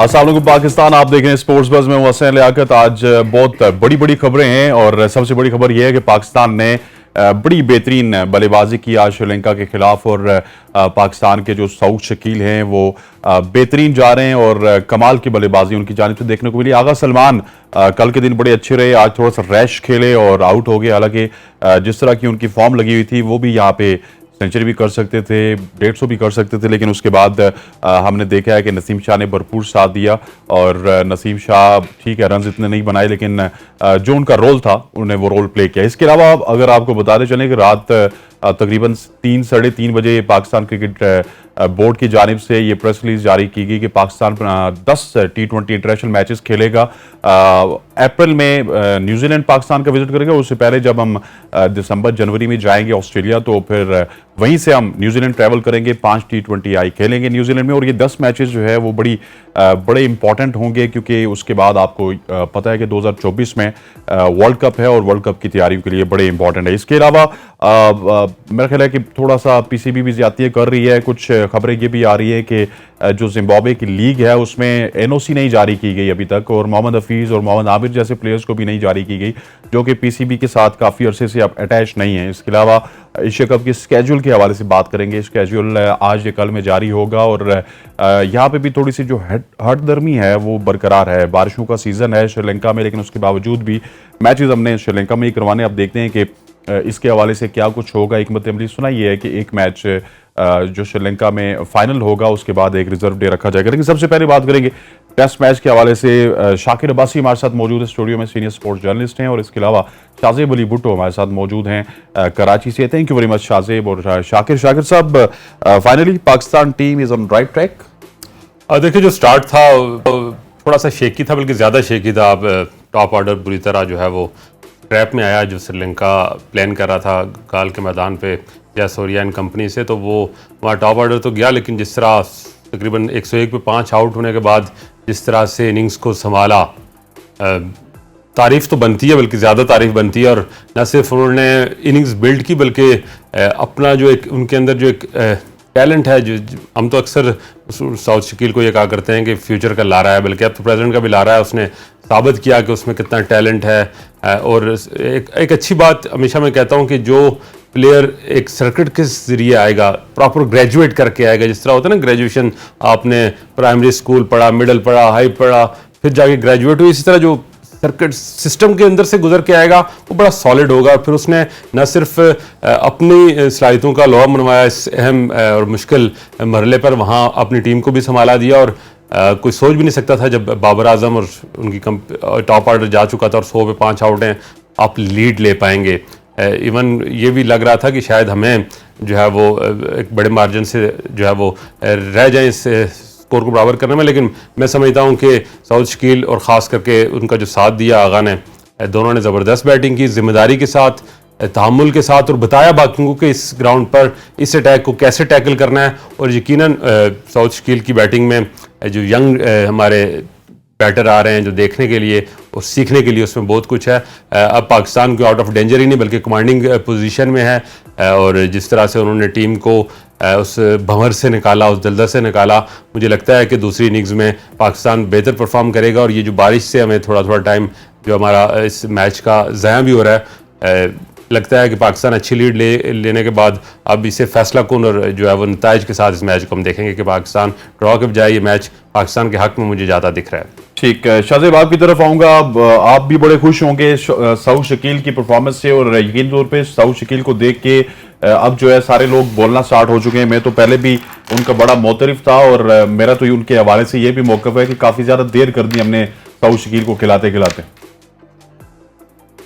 अस्सलाम वालेकुम पाकिस्तान, आप देख रहे हैं स्पोर्ट्स बज़ में। हसन लियाकत। आज बहुत बड़ी बड़ी खबरें हैं और सबसे बड़ी खबर यह है कि पाकिस्तान ने बड़ी बेहतरीन बल्लेबाजी की आज श्रीलंका के खिलाफ। और पाकिस्तान के जो सऊद शकील हैं वो बेहतरीन जा रहे हैं और कमाल की बल्लेबाजी उनकी जानिब से देखने को मिली। आगा सलमान कल के दिन बड़े अच्छे रहे, आज थोड़ा सा रैश खेले और आउट हो गए। हालांकि जिस तरह की उनकी फॉर्म लगी हुई थी वो भी यहाँ पे सेंचुरी भी कर सकते थे, 150 भी कर सकते थे, लेकिन उसके बाद हमने देखा है कि नसीम शाह ने भरपूर साथ दिया। और नसीम शाह ठीक है रन इतने नहीं बनाए, लेकिन जो उनका रोल था उन्होंने वो रोल प्ले किया। इसके अलावा अगर आपको बताते चलें कि रात तकरीबन 3-3:30 बजे पाकिस्तान क्रिकेट बोर्ड की जानिब से ये प्रेस रिलीज जारी की गई कि पाकिस्तान 10 T20 इंटरनेशनल मैचेस खेलेगा। अप्रैल में न्यूजीलैंड पाकिस्तान का विजिट करेगा। उससे पहले जब हम दिसंबर जनवरी में जाएंगे ऑस्ट्रेलिया, तो फिर वहीं से हम न्यूजीलैंड ट्रैवल करेंगे, 5 T20 खेलेंगे न्यूजीलैंड में। और ये 10 मैचेस जो है वो बड़े इंपॉर्टेंट होंगे, क्योंकि उसके बाद आपको पता है कि 2024 में वर्ल्ड कप है और वर्ल्ड कप की तैयारियों के लिए बड़े इंपॉर्टेंट है। इसके अलावा मेरा ख्याल है कि थोड़ा सा पीसीबी भी ज्यादतियां कर रही है। कुछ खबरें ये भी आ रही है कि जो जिम्बाब्वे की लीग है उसमें एनओसी नहीं जारी की गई अभी तक, और मोहम्मद हफीज और मोहम्मद आबिद जैसे प्लेयर्स को भी नहीं जारी की गई, जो कि पीसीबी के साथ काफी अरसे से अब अटैच नहीं है। इसके अलावा एशिया कप के स्केड्यूल के हवाले से बात करेंगे। स्केड्यूल आज या कल में जारी होगा और यहाँ पे भी थोड़ी सी जो हटदर्मी है वो बरकरार है। बारिशों का सीजन है श्रीलंका में, लेकिन उसके बावजूद भी मैचेस हमने श्रीलंका में ही करवाने। अब देखते हैं कि इसके हवाले से क्या कुछ होगा। हिकमत अमली सुना ये है कि एक मैच जो श्रीलंका में फाइनल होगा उसके बाद एक रिजर्व डे रखा जाएगा। लेकिन सबसे पहले बात करेंगे टेस्ट मैच के हवाले से। शाकिर अब्बासी हमारे साथ मौजूद है स्टूडियो में, सीनियर स्पोर्ट्स जर्नलिस्ट हैं, और इसके अलावा शाज़ेब अली भुट्टो हमारे साथ मौजूद हैं कराची से। Thank you very much Shahzeb और शाकिर साहब। Finally Pakistan team is on right track. देखिए, जो स्टार्ट था थोड़ा सा शेकी था, बल्कि ज़्यादा शेकी था। अब टॉप ऑर्डर बुरी तरह जो है वो ट्रैप में आया। जो श्रीलंका प्लान कर रहा था गाल के मैदान पे जयसूर्या एंड कंपनी से, तो वो वहाँ टॉप ऑर्डर तो गया, लेकिन जिस तरह तकरीबन 101 पे 5 आउट होने के बाद जिस तरह से इनिंग्स को संभाला, तारीफ़ तो बनती है, बल्कि ज़्यादा तारीफ़ बनती है। और न सिर्फ उन्होंने इनिंग्स बिल्ड की, बल्कि अपना जो एक उनके अंदर जो एक टैलेंट है, जो हम तो अक्सर साउथ शकील को ये कहा करते हैं कि फ्यूचर का ला रहा है, बल्कि अब तो प्रेजेंट का भी ला रहा है। उसने साबित किया कि उसमें कितना टैलेंट है। और एक अच्छी बात हमेशा मैं कहता हूँ कि जो प्लेयर एक सर्किट के ज़रिए आएगा, प्रॉपर ग्रेजुएट करके आएगा, जिस तरह होता है ना ग्रेजुएशन, आपने प्राइमरी स्कूल पढ़ा, मिडिल पढ़ा, हाई पढ़ा, फिर जाके ग्रेजुएट हुई, इसी तरह जो सर्किट सिस्टम के अंदर से गुजर के आएगा वो बड़ा सॉलिड होगा। फिर उसने न सिर्फ अपनी सलाहियतों का लोहा मनवाया इस अहम और मुश्किल मरहले पर, वहाँ अपनी टीम को भी संभाला दिया। और कोई सोच भी नहीं सकता था जब बाबर आजम और उनकी टॉप ऑर्डर जा चुका था और 100 पे 5 आउट हैं, आप लीड ले पाएंगे। इवन ये भी लग रहा था कि शायद हमें जो है वो एक बड़े मार्जिन से जो है वो रह जाए इस स्कोर को बराबर करने में। लेकिन मैं समझता हूँ कि साउथ शकील और ख़ास करके उनका जो साथ दिया आगा ने, दोनों ने ज़बरदस्त बैटिंग की, जिम्मेदारी के साथ, तहम्मुल के साथ, और बताया बाकियों को कि इस ग्राउंड पर इस अटैक को कैसे टैकल करना है। और यकीनन साउथ शकील की बैटिंग में जो यंग हमारे बैटर आ रहे हैं, जो देखने के लिए और सीखने के लिए उसमें बहुत कुछ है। अब पाकिस्तान को आउट ऑफ डेंजर ही नहीं बल्कि कमांडिंग पोजीशन में है। और जिस तरह से उन्होंने टीम को उस भंवर से निकाला, उस दलदल से निकाला, मुझे लगता है कि दूसरी इनिंग्स में पाकिस्तान बेहतर परफॉर्म करेगा। और ये जो बारिश से हमें थोड़ा टाइम जो हमारा इस मैच का ज़ाया भी हो रहा है, लगता है कि पाकिस्तान अच्छी लीड लेने के बाद अब इसे फैसला कौन और जो है वो नताइज के साथ इस मैच को हम देखेंगे कि पाकिस्तान ड्रॉ के बजाय ये मैच पाकिस्तान के हक में मुझे ज़्यादा दिख रहा है। ठीक है शाहजेब, आपकी तरफ आऊंगा। आप भी बड़े खुश होंगे सऊद शकील की परफॉर्मेंस से, और यकीन तौर पे सऊद शकील को देख के अब जो है सारे लोग बोलना स्टार्ट हो चुके हैं। मैं तो पहले भी उनका बड़ा मोतरिफ था, और मेरा तो उनके हवाले से ये भी मौक़िफ़ है कि काफी ज्यादा देर कर दी हमने सऊद शकील को खिलाते खिलाते।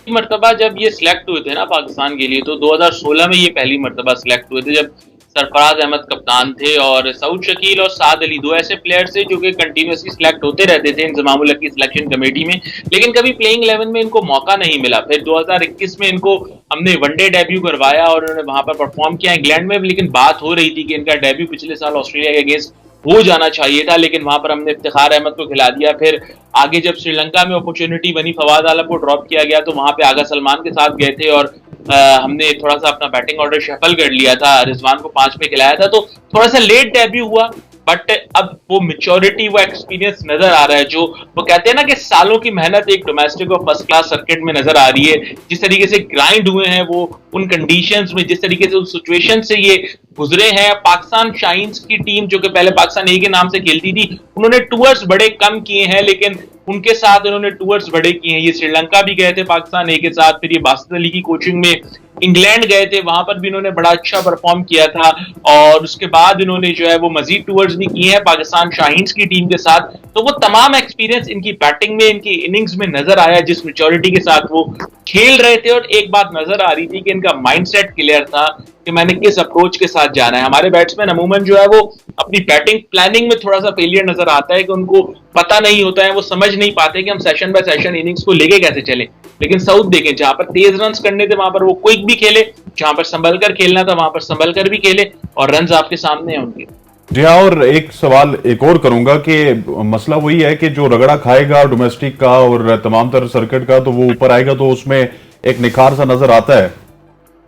मरतबा जब ये सिलेक्ट हुए थे ना पाकिस्तान के लिए, तो 2016 में ये पहली मरतबा सिलेक्ट हुए थे, जब सरफराज अहमद कप्तान थे। और सऊद शकील और साद अली दो ऐसे प्लेयर्स थे जो कि कंटिन्यूसली सिलेक्ट होते रहते थे इंजमाम उल हक की सिलेक्शन कमेटी में, लेकिन कभी प्लेइंग 11 में इनको मौका नहीं मिला। फिर 2021 में इनको हमने वनडे डेब्यू करवाया और उन्होंने वहां पर परफॉर्म किया इंग्लैंड में, लेकिन बात हो रही थी कि इनका डेब्यू पिछले साल ऑस्ट्रेलिया के अगेंस्ट हो जाना चाहिए था, लेकिन वहां पर हमने इफ्तिखार अहमद को खिला दिया। फिर आगे जब श्रीलंका में अपॉर्चुनिटी बनी, फवाद आलम को ड्रॉप किया गया, तो वहां पे आगा सलमान के साथ गए थे और हमने थोड़ा सा अपना बैटिंग ऑर्डर शफल कर लिया था, रिजवान को 5 पे खिलाया था, तो थोड़ा सा लेट डेब्यू हुआ। बट अब वो मेच्योरिटी, वो एक्सपीरियंस नजर आ रहा है। जो वो कहते हैं ना कि सालों की मेहनत एक डोमेस्टिक और फर्स्ट क्लास सर्किट में नजर आ रही है। जिस तरीके से ग्राइंड हुए हैं वो उन कंडीशंस में, जिस तरीके से उस सिचुएशन से ये गुजरे हैं। पाकिस्तान शाइन्स की टीम जो कि पहले पाकिस्तान ए के नाम से खेलती थी, उन्होंने टूर्स बड़े कम किए हैं, लेकिन उनके साथ इन्होंने टूर्स बड़े किए हैं। ये श्रीलंका भी गए थे पाकिस्तान ए के साथ, फिर ये बासित अली की कोचिंग में इंग्लैंड गए थे, वहां पर भी इन्होंने बड़ा अच्छा परफॉर्म किया था। और उसके बाद इन्होंने जो है वो मजीद टूर्स भी किए हैं पाकिस्तान शाहीन्स की टीम के साथ। तो वो तमाम एक्सपीरियंस इनकी बैटिंग में, इनकी इनिंग्स में नजर आया, जिस मेच्योरिटी के साथ वो खेल रहे थे। और एक बात नजर आ रही थी कि इनका माइंडसेट क्लियर था कि मैंने किस अप्रोच के साथ जाना है। हमारे बैट्समैन अमूमन जो है वो अपनी बैटिंग प्लानिंग में थोड़ा सा फेलियर नजर आता है कि उनको पता नहीं होता है, वो समझ नहीं पाते कि हम सेशन बाय सेशन इनिंग्स को लेके कैसे चले। लेकिन साउथ देखें, जहां पर तेज रन करने थे वहां पर वो क्विक भी खेले, जहां पर संभल कर खेलना था वहां पर संभल कर भी खेले, और रन आपके सामने हैं उनके। जी हाँ, और एक सवाल एक और करूंगा कि मसला वही है कि जो रगड़ा खाएगा डोमेस्टिक का और तमाम तरह सर्किट का, तो वो ऊपर आएगा तो उसमें एक निखार सा नजर आता है,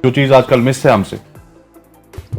जो चीज आजकल मिस है हमसे।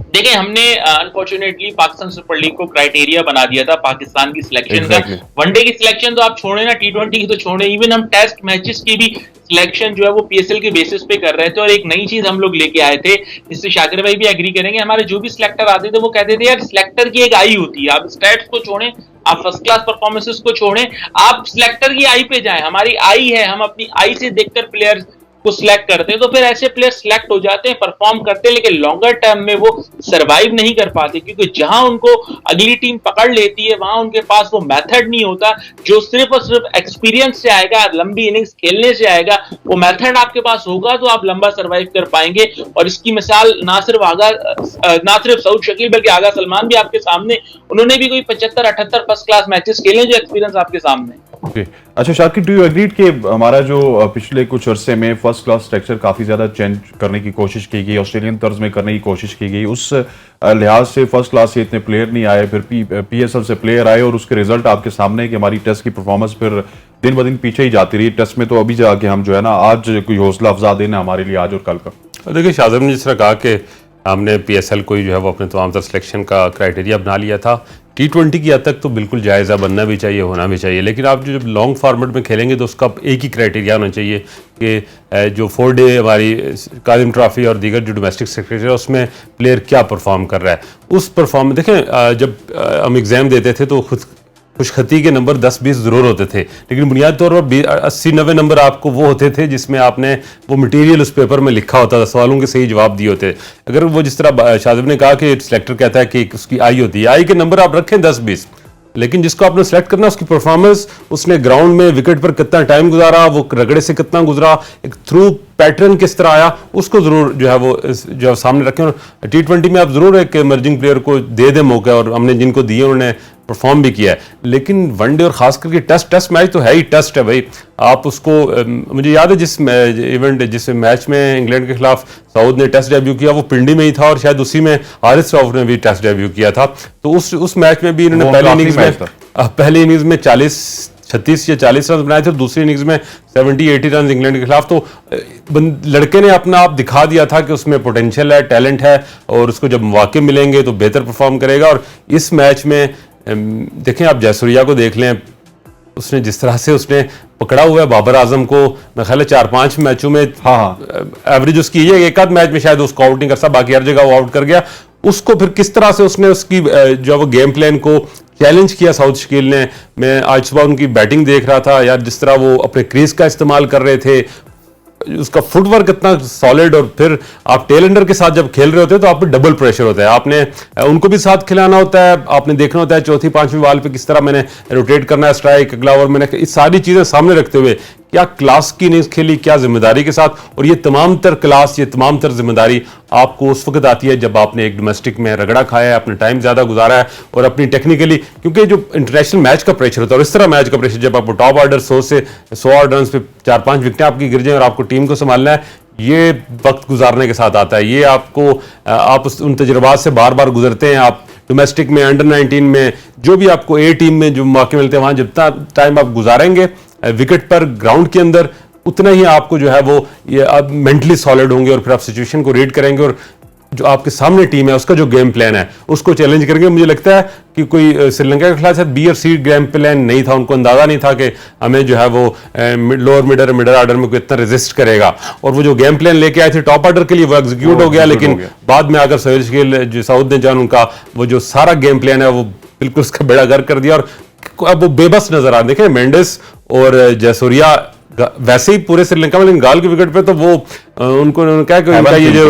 देखिए, हमने अनफॉर्चुनेटली पाकिस्तान सुपर लीग को क्राइटेरिया बना दिया था पाकिस्तान की सिलेक्शन का। वनडे की सिलेक्शन तो आप छोड़े ना, T20 की तो छोड़े, इवन हम टेस्ट मैचेस की भी सिलेक्शन जो है वो PSL के बेसिस पे कर रहे थे। और एक नई चीज हम लोग लेके आए थे, जिससे शाकिर भाई भी एग्री करेंगे, हमारे जो भी सिलेक्टर आते थे वो कहते थे यार सिलेक्टर की एक आई होती है, आप स्टैट्स को छोड़ें, आप फर्स्ट क्लास परफॉर्मेंसेस को छोड़ें, आप सिलेक्टर की आई पे जाएं। हमारी आई है, हम अपनी आई से देखकर प्लेयर को सिलेक्ट करते हैं, तो फिर ऐसे प्लेयर सिलेक्ट हो जाते हैं, परफॉर्म करते हैं, लेकिन लॉन्गर टर्म में वो सरवाइव नहीं कर पाते, क्योंकि जहां उनको अगली टीम पकड़ लेती है वहां उनके पास वो मेथड नहीं होता जो सिर्फ और सिर्फ एक्सपीरियंस से आएगा, लंबी इनिंग्स खेलने से आएगा। वो मेथड आपके पास होगा तो आप लंबा सरवाइव कर पाएंगे। और इसकी मिसाल ना सिर्फ सऊद शकील बल्कि आगा सलमान भी आपके सामने, उन्होंने भी कोई 75-78 फर्स्ट क्लास मैचेस खेले, जो एक्सपीरियंस आपके सामने। अच्छा शाकिर, डू यू एग्री कि हमारा जो पिछले कुछ अरसे में फर्स्ट क्लास स्ट्रक्चर काफी ज्यादा चेंज करने की कोशिश की गई, ऑस्ट्रेलियन तर्ज में करने की कोशिश की गई, उस लिहाज से फर्स्ट क्लास से इतने प्लेयर नहीं आए, फिर PSL से प्लेयर आए और उसके रिजल्ट आपके सामने है कि हमारी टेस्ट की परफॉर्मेंस फिर दिन ब दिन पीछे ही जाती रही। टेस्ट में तो अभी जाके हम जो है ना, आज कोई हौसला अफजा देना हमारे लिए आज और कल का। देखिए, शाहजब ने जिस तरह कहा कि हमने PSL को जो है वो अपने तमाम तर सिलेक्शन का क्राइटेरिया बना लिया था, T20 की हद तक तो बिल्कुल जायज़ा बनना भी चाहिए, होना भी चाहिए, लेकिन आप जो जब लॉन्ग फॉर्मेट में खेलेंगे तो उसका एक ही क्राइटेरिया होना चाहिए कि जो 4 डे हमारी काजिम ट्रॉफी और दीगर जो डोमेस्टिक सेक्रेटरी है उसमें प्लेयर क्या परफॉर्म कर रहा है। उस परफॉर्म देखें, जब हम एग्ज़ाम देते थे तो खुशखती के नंबर 10-20 ज़रूर होते थे, लेकिन बुनियादी तौर पर 80-90 नंबर आपको वो होते थे जिसमें आपने वो मटेरियल उस पेपर में लिखा होता था, सवालों के सही जवाब दिए होते। अगर वो जिस तरह शाहजब ने कहा कि सिलेक्टर कहता है कि उसकी आई होती है, आई के नंबर आप रखें 10-20, लेकिन जिसको आपने सेलेक्ट करना उसकी परफॉर्मेंस, उसने ग्राउंड में विकेट पर कितना टाइम गुजारा, वो रगड़े से कितना गुजरा, एक थ्रू पैटर्न किस तरह आया, उसको जरूर जो है वो जो सामने रखें। और T20 में आप जरूर एक इमर्जिंग प्लेयर को दे दें मौका, और हमने जिनको दिए उन्होंने परफॉर्म भी किया है, लेकिन वनडे और खास करके टेस्ट मैच तो है ही टेस्ट है भाई। आप उसको मुझे याद है जिस मैच में इंग्लैंड के खिलाफ सऊद ने टेस्ट डेब्यू किया वो पिंडी में ही था, और शायद उसी में हारिस रऊफ ने भी टेस्ट डेब्यू किया था। तो उस मैच में भी इन्होंने पहली इनिंग्स में 36 या 40 रन बनाए थे, दूसरी इनिंग्स में 70-80 रन इंग्लैंड के खिलाफ। तो लड़के ने अपना आप दिखा दिया था कि उसमें पोटेंशियल है, टैलेंट है, और उसको जब मौके मिलेंगे तो बेहतर परफॉर्म करेगा। और इस मैच में देखें, आप जयसूर्या को देख लें, उसने जिस तरह से उसने पकड़ा हुआ है बाबर आजम को, मैं ख्याल है 4-5 मैचों में एवरेज उसकी ये, एक आध मैच में शायद उसको आउट नहीं कर सकता, बाकी हर जगह वो आउट कर गया। उसको फिर किस तरह से उसने उसकी जो वो गेम प्लान को चैलेंज किया साउथ शकील ने। मैं आज सुबह उनकी बैटिंग देख रहा था यार, जिस तरह वो अपने क्रीज का इस्तेमाल कर रहे थे, उसका फुटवर्क इतना सॉलिड, और फिर आप टेल एंडर के साथ जब खेल रहे होते हैं तो आप पे डबल प्रेशर होता है, आपने उनको भी साथ खिलाना होता है, आपने देखना होता है चौथी 5वीं बॉल पे किस तरह मैंने रोटेट करना है, स्ट्राइक अगला ओवर मैंने, इस सारी चीजें सामने रखते हुए क्या क्लास की इनिंग्स खेली, क्या जिम्मेदारी के साथ। और ये तमाम तर क्लास, ये तमाम तर जिम्मेदारी आपको उस वक्त आती है जब आपने एक डोमेस्टिक में रगड़ा खाया है, अपने टाइम ज्यादा गुजारा है, और अपनी टेक्निकली, क्योंकि जो इंटरनेशनल मैच का प्रेशर होता है और इस तरह मैच का प्रेशर, जब आपको टॉप ऑर्डर 100 रन पे 4-5 विकेटें आपकी गिर जाएं और आपको टीम को संभालना है, ये वक्त गुजारने के साथ आता है। ये आपको आप उन तजुर्बात से बार बार गुजरते हैं। आप डोमेस्टिक में, अंडर 19 में, जो भी आपको A टीम में जो मौके मिलते हैं, वहां जितना टाइम आप गुजारेंगे विकेट पर, ग्राउंड के अंदर, उतना ही आपको जो है वो ये आप मेंटली सॉलिड होंगे, और फिर आप सिचुएशन को रीड करेंगे और जो आपके सामने टीम है उसका जो गेम प्लान है उसको चैलेंज करेंगे। मुझे लगता है कि कोई श्रीलंका के खिलाफ बी और सी गेम प्लान नहीं था, उनको अंदाजा नहीं था कि हमें जो है वो लोअर मिडल आर्डर में कोई इतना रेजिस्ट करेगा, और वो जो गेम प्लान लेके आए थे टॉप ऑर्डर के लिए वो एग्जीक्यूट हो गया। लेकिन बाद में आकर सोहेल शकील जो साउथ जान उनका वो जो सारा गेम प्लान है वो बिल्कुल उसका बेड़ा गर्क कर दिया, और अब वो बेबस नजर आ रहे। देखें मेंडिस और जयसूर्या वैसे ही पूरे श्रीलंका में, लेकिन गाल के विकेट पे तो वो उनको उन्होंने कहा कि उनका ये जो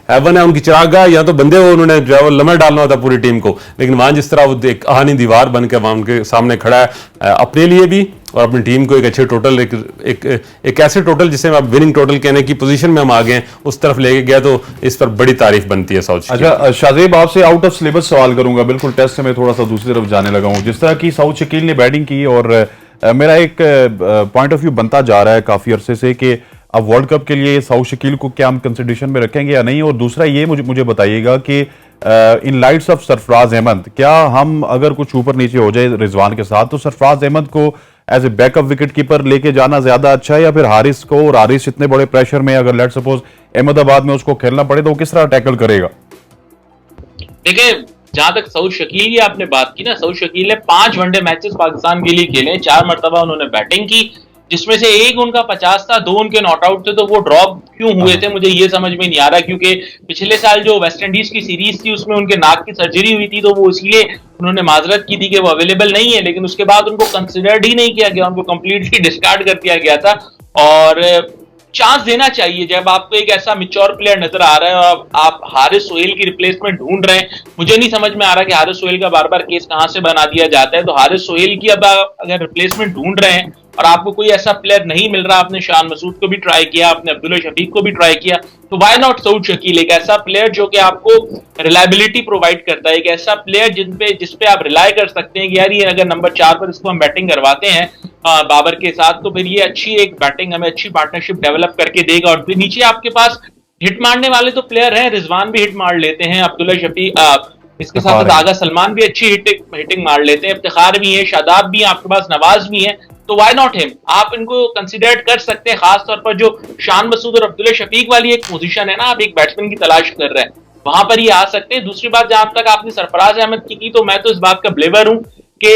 हेवन है उनकी चिरागा, या तो बंदे वो उन्होंने जो है वो लम्हा डालना होता पूरी टीम को, लेकिन वहां जिस तरह वो एक कहानी दीवार बन के वहां उनके सामने खड़ा है अपने लिए भी और अपनी टीम को एक अच्छे टोटल एक ऐसे टोटल जिसे आप विनिंग टोटल कहने की पोजीशन में हम आ गए उस तरफ लेके गया, तो इस पर बड़ी तारीफ बनती है साउथ। अच्छा शाहजेब, आपसे आउट ऑफ सिलेबस सवाल करूंगा, बिल्कुल टेस्ट से मैं थोड़ा सा दूसरी तरफ जाने लगा हूं। जिस तरह की साउथ शकील ने बैटिंग की और मेरा एक पॉइंट ऑफ व्यू बनता जा रहा है काफी अरसे से कि अब वर्ल्ड कप के लिए साउथ शकील को क्या हम कंसिडरेशन में रखेंगे या नहीं, और दूसरा ये मुझे बताइएगा कि in lights off Sarfaraz Ahmad, क्या हम अगर कुछ ऊपर नीचे हो जाए रिजवान के साथ तो सरफराज अहमद को as a backup wicket keeper लेके जाना ज्यादा अच्छा है, या फिर हारिस को, और हारिस इतने बड़े प्रेशर में अगर लेट सपोज अहमदाबाद में उसको खेलना पड़े तो वो किस तरह टैकल करेगा? देखिए, जहां तक सऊद शकील की आपने बात की ना, सऊद शकील ने 5 वनडे मैचेस पाकिस्तान के लिए खेले, 4 मरतबा उन्होंने बैटिंग की, जिसमें से एक उनका 50 था, 2 उनके नॉट आउट थे। तो वो ड्रॉप क्यों हुए थे मुझे ये समझ में नहीं आ रहा, क्योंकि पिछले साल जो वेस्ट इंडीज की सीरीज थी उसमें उनके नाक की सर्जरी हुई थी, तो वो इसलिए उन्होंने माजरत की थी कि वो अवेलेबल नहीं है, लेकिन उसके बाद उनको कंसिडर्ड ही नहीं किया गया, उनको कंप्लीटली डिस्कार्ड कर दिया गया था। और चांस देना चाहिए जब आपको एक ऐसा मिच्योर प्लेयर नजर आ रहा है और आप हारिस सोहेल की रिप्लेसमेंट ढूंढ रहे हैं। मुझे नहीं समझ में आ रहा कि हारिस सोहेल का बार बार केस कहां से बना दिया जाता है। तो हारिस सोहेल की अब अगर रिप्लेसमेंट ढूंढ रहे हैं और आपको कोई ऐसा प्लेयर नहीं मिल रहा, आपने शान मसूद को भी ट्राई किया, आपने अब्दुल्ला शफीक को भी ट्राई किया, तो व्हाई नॉट सऊद शकील, एक ऐसा प्लेयर जो कि आपको रिलायबिलिटी प्रोवाइड करता है, एक ऐसा प्लेयर जिसपे आप रिलाय कर सकते हैं कि यार ये अगर नंबर 4 पर इसको हम बैटिंग करवाते हैं बाबर के साथ, तो फिर ये अच्छी एक बैटिंग हमें अच्छी पार्टनरशिप डेवलप करके देगा। और फिर नीचे आपके पास हिट मारने वाले तो प्लेयर हैं, रिजवान भी हिट मार लेते हैं, अब्दुल्ला शफीक इसके साथ आगा सलमान भी अच्छी हिटिंग मार लेते हैं, इफ्तिखार भी है, शादाब भी है, आपके पास नवाज भी है, तो व्हाई नॉट हिम, आप इनको कंसिडर कर सकते हैं। खासतौर पर जो शान मसूद और अब्दुल्ला शफीक वाली एक पोजीशन है ना, आप एक बैट्समैन की तलाश कर रहे हैं, वहां पर ये आ सकते हैं। दूसरी बात, जहां तक आपने सरफराज अहमद की तो मैं तो इस बात का बिलीवर हूं कि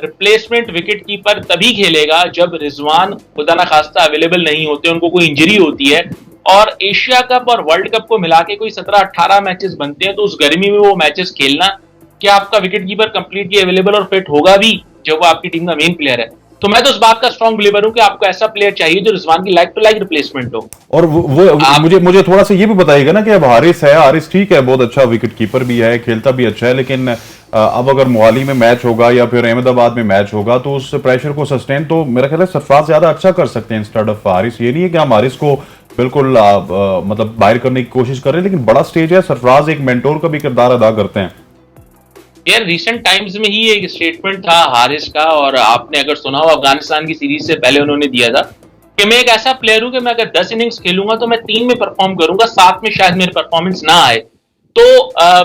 रिप्लेसमेंट विकेट कीपर तभी खेलेगा जब रिजवान खुदा ना खास्ता अवेलेबल नहीं होते, उनको कोई इंजरी होती है। और एशिया कप और वर्ल्ड कप को मिला के कोई 17-18 मैचेस बनते हैं, तो उस गर्मी में वो मैचेस खेलना, क्या आपका विकेट कीपर कंप्लीटली अवेलेबल और फिट होगा भी जब वो आपकी टीम का मेन प्लेयर है? तो मैं तो इस बात का स्ट्रॉन्ग बिलीवर हूं कि आपको ऐसा प्लेयर चाहिए जो रिजवान की लाइक टू लाइक रिप्लेसमेंट हो। और मुझे थोड़ा सा ये भी बताइएगा ना कि अब हारिस है, हारिस ठीक है, बहुत अच्छा विकेट कीपर भी है, खेलता भी अच्छा है, लेकिन अब अगर मोहाली में मैच होगा या फिर अहमदाबाद में मैच होगा तो उस प्रेशर को सस्टेन तो मेरा ख्याल है सरफराज ज्यादा अच्छा कर सकते हैं इंस्टेड ऑफ हारिस। ये नहीं है कि हम हारिस को बिल्कुल मतलब बाहर करने की कोशिश कर रहे हैं, लेकिन बड़ा स्टेज है, सरफराज एक मेंटोर का भी किरदार अदा करते हैं। यार रिसेंट टाइम्स में ही एक स्टेटमेंट था हारिस का, और आपने अगर सुना हो अफगानिस्तान की सीरीज से पहले उन्होंने दिया था कि मैं एक ऐसा प्लेयर हूं कि मैं अगर 10 इनिंग्स खेलूंगा तो मैं 3 में परफॉर्म करूंगा, 7 में शायद मेरी परफॉर्मेंस ना आए, तो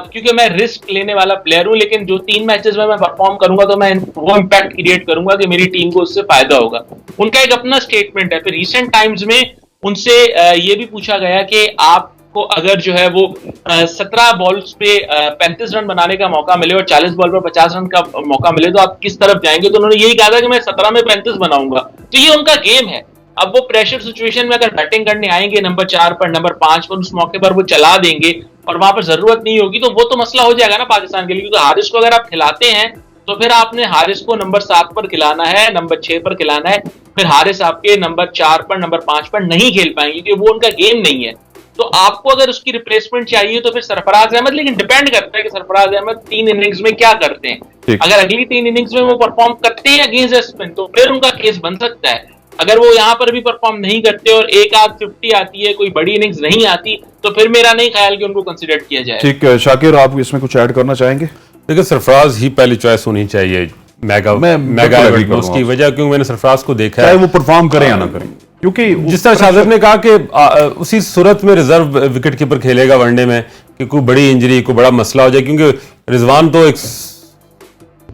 क्योंकि मैं रिस्क लेने वाला प्लेयर हूं, लेकिन जो 3 मैचेस में मैं परफॉर्म करूंगा तो मैं वो इंपैक्ट क्रिएट करूंगा कि मेरी टीम को उससे फायदा होगा। उनका एक अपना स्टेटमेंट है। फिर रिसेंट टाइम्स में उनसे ये भी पूछा गया कि आपको अगर जो है वो 17 बॉल्स पे 35 रन बनाने का मौका मिले और 40 बॉल पर 50 रन का मौका मिले तो आप किस तरफ जाएंगे? तो उन्होंने यही कहा था कि मैं 17 में 35 बनाऊंगा। तो ये उनका गेम है। अब वो प्रेशर सिचुएशन में अगर बैटिंग करने आएंगे नंबर 4 पर, नंबर 5 पर, उस मौके पर वो चला देंगे और वहां पर जरूरत नहीं होगी, तो वो तो मसला हो जाएगा ना पाकिस्तान के लिए। क्योंकि हारिस को अगर आप खिलाते हैं तो फिर आपने हारिस को नंबर 7 पर खिलाना है, नंबर 6 पर खिलाना है, फिर हारिस आपके नंबर 4 पर, नंबर 5 पर नहीं खेल पाएंगे क्योंकि वो उनका गेम नहीं है। तो आपको अगर उसकी रिप्लेसमेंट चाहिए तो फिर सरफराज अहमद, लेकिन डिपेंड करता है कि सरफराज अहमद 3 इनिंग्स में क्या करते हैं। अगर अगली 3 इनिंग्स में वो परफॉर्म करते हैं अगेंस्ट स्पिन तो फिर उनका केस बन सकता है। अगर वो यहां पर भी परफॉर्म नहीं करते और एक आध 50 आती है, कोई बड़ी इनिंग्स नहीं आती, तो फिर मेरा नहीं ख्याल कि उनको कंसिडर किया जाए। ठीक, शाकिर आप इसमें कुछ ऐड करना चाहेंगे? देखिए सरफराज ही पहली चॉइस होनी चाहिए मेगा उसकी वजह, क्योंकि मैंने सरफराज को देखा है, वो परफॉर्म करें या ना करें, क्योंकि जिस तरह शाहजेब ने कहा कि उसी सूरत में रिजर्व विकेट कीपर खेलेगा वनडे में कि कोई बड़ी इंजरी, कोई बड़ा मसला हो जाए, क्योंकि रिजवान तो एक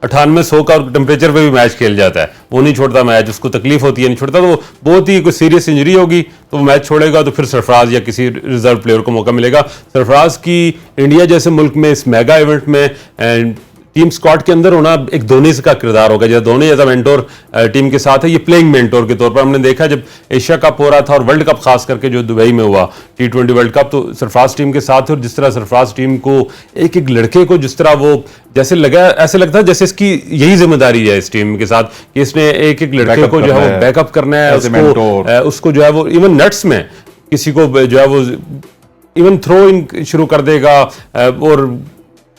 98-100 का टेम्परेचर पे भी मैच खेल जाता है, वो नहीं छोड़ता मैच, उसको तकलीफ होती है, नहीं छोड़ता, तो बहुत ही कोई सीरियस इंजरी होगी तो वो मैच छोड़ेगा, तो फिर सरफराज या किसी रिजर्व प्लेयर को मौका मिलेगा। सरफराज की इंडिया जैसे मुल्क में इस मेगा इवेंट में टीम स्क्वाड के अंदर होना एक धोनी का किरदार होगा, जैसे Dhoni as a mentor team के साथ है, ये प्लेइंग मेंटोर के तौर पर हमने देखा जब एशिया कप हो रहा था और वर्ल्ड कप खास करके जो दुबई में हुआ T20 वर्ल्ड कप, तो सरफराज टीम के साथ है, और जिस तरह सरफराज टीम को एक एक लड़के को जिस तरह वो जैसे लगा, ऐसे लगता है जैसे इसकी यही जिम्मेदारी है इस टीम के साथ कि इसने एक एक लड़के को जो है वो बैकअप करना है, उसको जो है वो इवन नेट्स में किसी को जो है वो इवन थ्रो इन शुरू कर देगा, और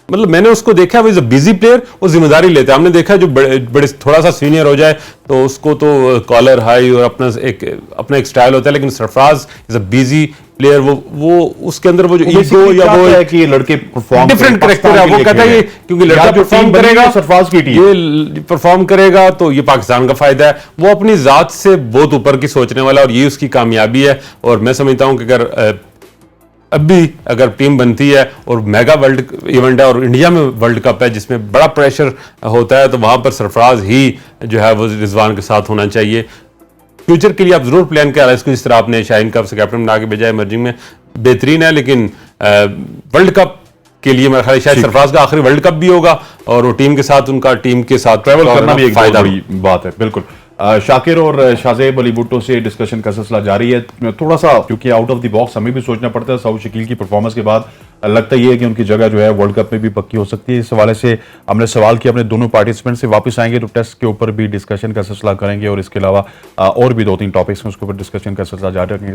मतलब मैंने उसको देखा, वो इज अ बिजी प्लेयर, वो जिम्मेदारी लेता है। हमने देखा जो बड़े थोड़ा सा सीनियर हो जाए तो उसको तो कॉलर हाई और अपना एक स्टाइल होता है, लेकिन Sarfaraz is a busy player, वो उसके अंदर वो जो ईगो या वो है कि लड़के परफॉर्म डिफरेंट कैरेक्टर है, वो कहता है क्योंकि लड़का परफॉर्म करेगा, सरफराज की टीम ये परफॉर्म करेगा तो ये पाकिस्तान का फायदा है, वो अपनी जात से बहुत ऊपर की सोचने वाला, और ये उसकी कामयाबी है। और मैं समझता हूं कि अब भी अगर टीम बनती है और मेगा वर्ल्ड इवेंट है और इंडिया में वर्ल्ड कप है जिसमें बड़ा प्रेशर होता है, तो वहां पर सरफराज ही जो है वो रिजवान के साथ होना चाहिए। फ्यूचर के लिए आप जरूर प्लान कर रहे हैं इसको, जिस तरह आपने शाहीन कप से कैप्टन बना के भेजा है, इमर्जिंग में बेहतरीन है, लेकिन वर्ल्ड कप के लिए मेरा ख्याल है शायद सरफराज का आखिरी वर्ल्ड कप भी होगा, और वो टीम के साथ उनका टीम के साथ ट्रैवल करना भी एक फायदा बड़ी बात है। बिल्कुल शाकिर और शाहजेब अली भुट्टो से डिस्कशन का सिलसिला जारी है। थोड़ा सा क्योंकि आउट ऑफ द बॉक्स हमें भी सोचना पड़ता है, सऊद शकील की परफॉर्मेंस के बाद लगता ये है कि उनकी जगह जो है वर्ल्ड कप में भी पक्की हो सकती है। इस हवाले से हमने सवाल किया अपने दोनों पार्टिसिपेंट से, वापस आएंगे तो टेस्ट के ऊपर भी डिस्कशन का सिलसिला करेंगे, और इसके अलावा और भी 2-3 टॉपिक्स हैं उसके ऊपर डिस्कशन का सिलसिला जारी रखेंगे।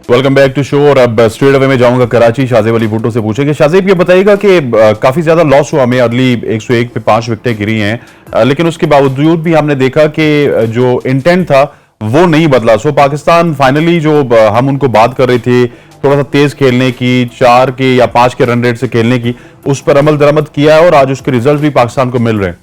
वेलकम बैक टू शो, और अब स्ट्रेट अवे में जाऊंगा कराची, शाहजेब अली भुट्टो से पूछेंगे। शाहजेब ये बताइएगा कि काफी ज्यादा लॉस हुआ हमें, अर्ली 101 पे 5 विकेटें गिरी हैं, लेकिन उसके बावजूद भी हमने देखा कि जो इंटेंट था वो नहीं बदला। सो पाकिस्तान फाइनली जो हम उनको बात कर रहे थे थोड़ा सा तेज खेलने की, 4 के या 5 के रन रेट से खेलने की, उस पर अमल दरामद किया है और आज उसके रिजल्ट भी पाकिस्तान को मिल रहे हैं।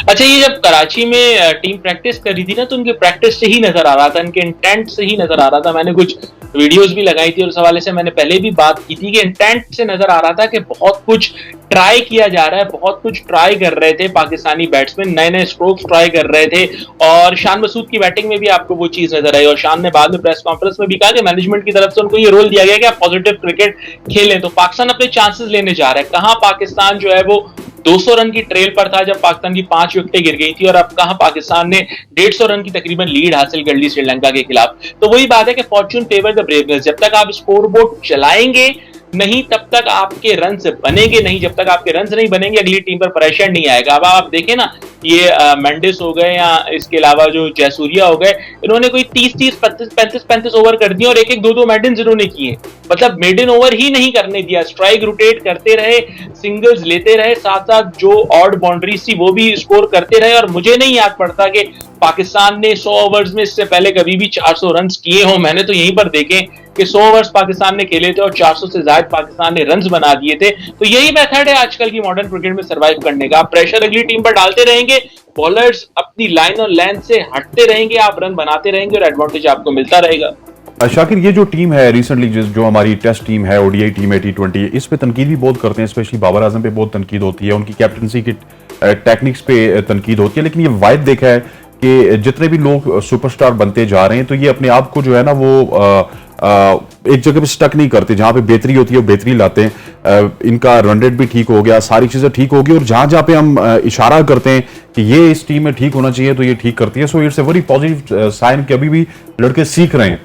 अच्छा, ये जब कराची में टीम प्रैक्टिस कर रही थी ना, तो उनके प्रैक्टिस से ही नजर आ रहा था, इनके इंटेंट से ही नजर आ रहा था। मैंने कुछ वीडियोस भी लगाई थी और इस हवाले से मैंने पहले भी बात की थी कि इंटेंट से नजर आ रहा था कि बहुत कुछ ट्राई किया जा रहा है, बहुत कुछ ट्राई कर रहे थे पाकिस्तानी बैट्समैन, नए नए स्ट्रोक्स ट्राई कर रहे थे, और शान मसूद की बैटिंग में भी आपको वो चीज नजर आई। और शान ने बाद में प्रेस कॉन्फ्रेंस में भी कहा कि मैनेजमेंट की तरफ से उनको ये रोल दिया गया कि आप पॉजिटिव क्रिकेट खेलें। तो पाकिस्तान अपने चांसेस लेने जा रहा है। कहां पाकिस्तान जो है वो 200 रन की ट्रेल पर था जब पाकिस्तान की 5 विकेटें गिर गई थी, और अब कहां पाकिस्तान ने 150 रन की तकरीबन लीड हासिल कर ली श्रीलंका के खिलाफ। तो वही बात है कि फॉर्च्यून फेवर द ब्रेवनेस, जब तक आप स्कोरबोर्ड चलाएंगे नहीं तब तक आपके रन्स बनेंगे नहीं, जब तक आपके रन्स नहीं बनेंगे अगली टीम पर प्रेशर नहीं आएगा। अब आप देखें ना, ये मेंडिस हो गए या इसके अलावा जो जयसूर्या हो गए, इन्होंने कोई 30-30, 35-35 ओवर कर दिए और एक 2-2 मेडन्स इन्होंने किए, मतलब मेडन ओवर ही नहीं करने दिया। स्ट्राइक रोटेट करते रहे, सिंगल्स लेते रहे, साथ साथ जो ऑड बाउंड्रीज थी वो भी स्कोर करते रहे। और मुझे नहीं याद पड़ता कि पाकिस्तान ने 100 ओवर्स में इससे पहले कभी भी 400 रन किए हों। मैंने तो यहीं पर देखे कि 100 ओवर्स पाकिस्तान ने खेले थे और 400 से ज्यादा पाकिस्तान ने रन्स बना दिए थे। तो यही मेथड है आजकल की मॉडर्न क्रिकेट में सर्वाइव करने का। आप प्रेशर अगली टीम पर डालते रहेंगे, बॉलर्स अपनी लाइन और लेंथ से हटते रहेंगे, आप रन बनाते रहेंगे और एडवांटेज आपको मिलता रहेगा। शाकिर, ये जो टीम है रिसेंटली जो हमारी टेस्ट टीम है, ओडीआई टीम है, T20, इस पे तनकीद भी बहुत करते हैं, स्पेशली बाबर आजम पे बहुत तनकीद होती है, उनकी कैप्टनसी की टेक्निक्स पे तनकीद होती है। लेकिन ये वायद देखा है कि जितने भी लोग सुपरस्टार बनते जा रहे हैं तो ये अपने आप को जो है ना वो एक जगह पे स्टक नहीं करते, जहां पे बेहतरी होती है वो बेहतरी लाते हैं। इनका रन रेट भी ठीक हो गया, सारी चीजें ठीक होगी, और जहां जहां पे हम इशारा करते हैं कि ये इस टीम में ठीक होना चाहिए तो ये ठीक करती है। So it's a very positive sign कि अभी भी लड़के सीख रहे हैं।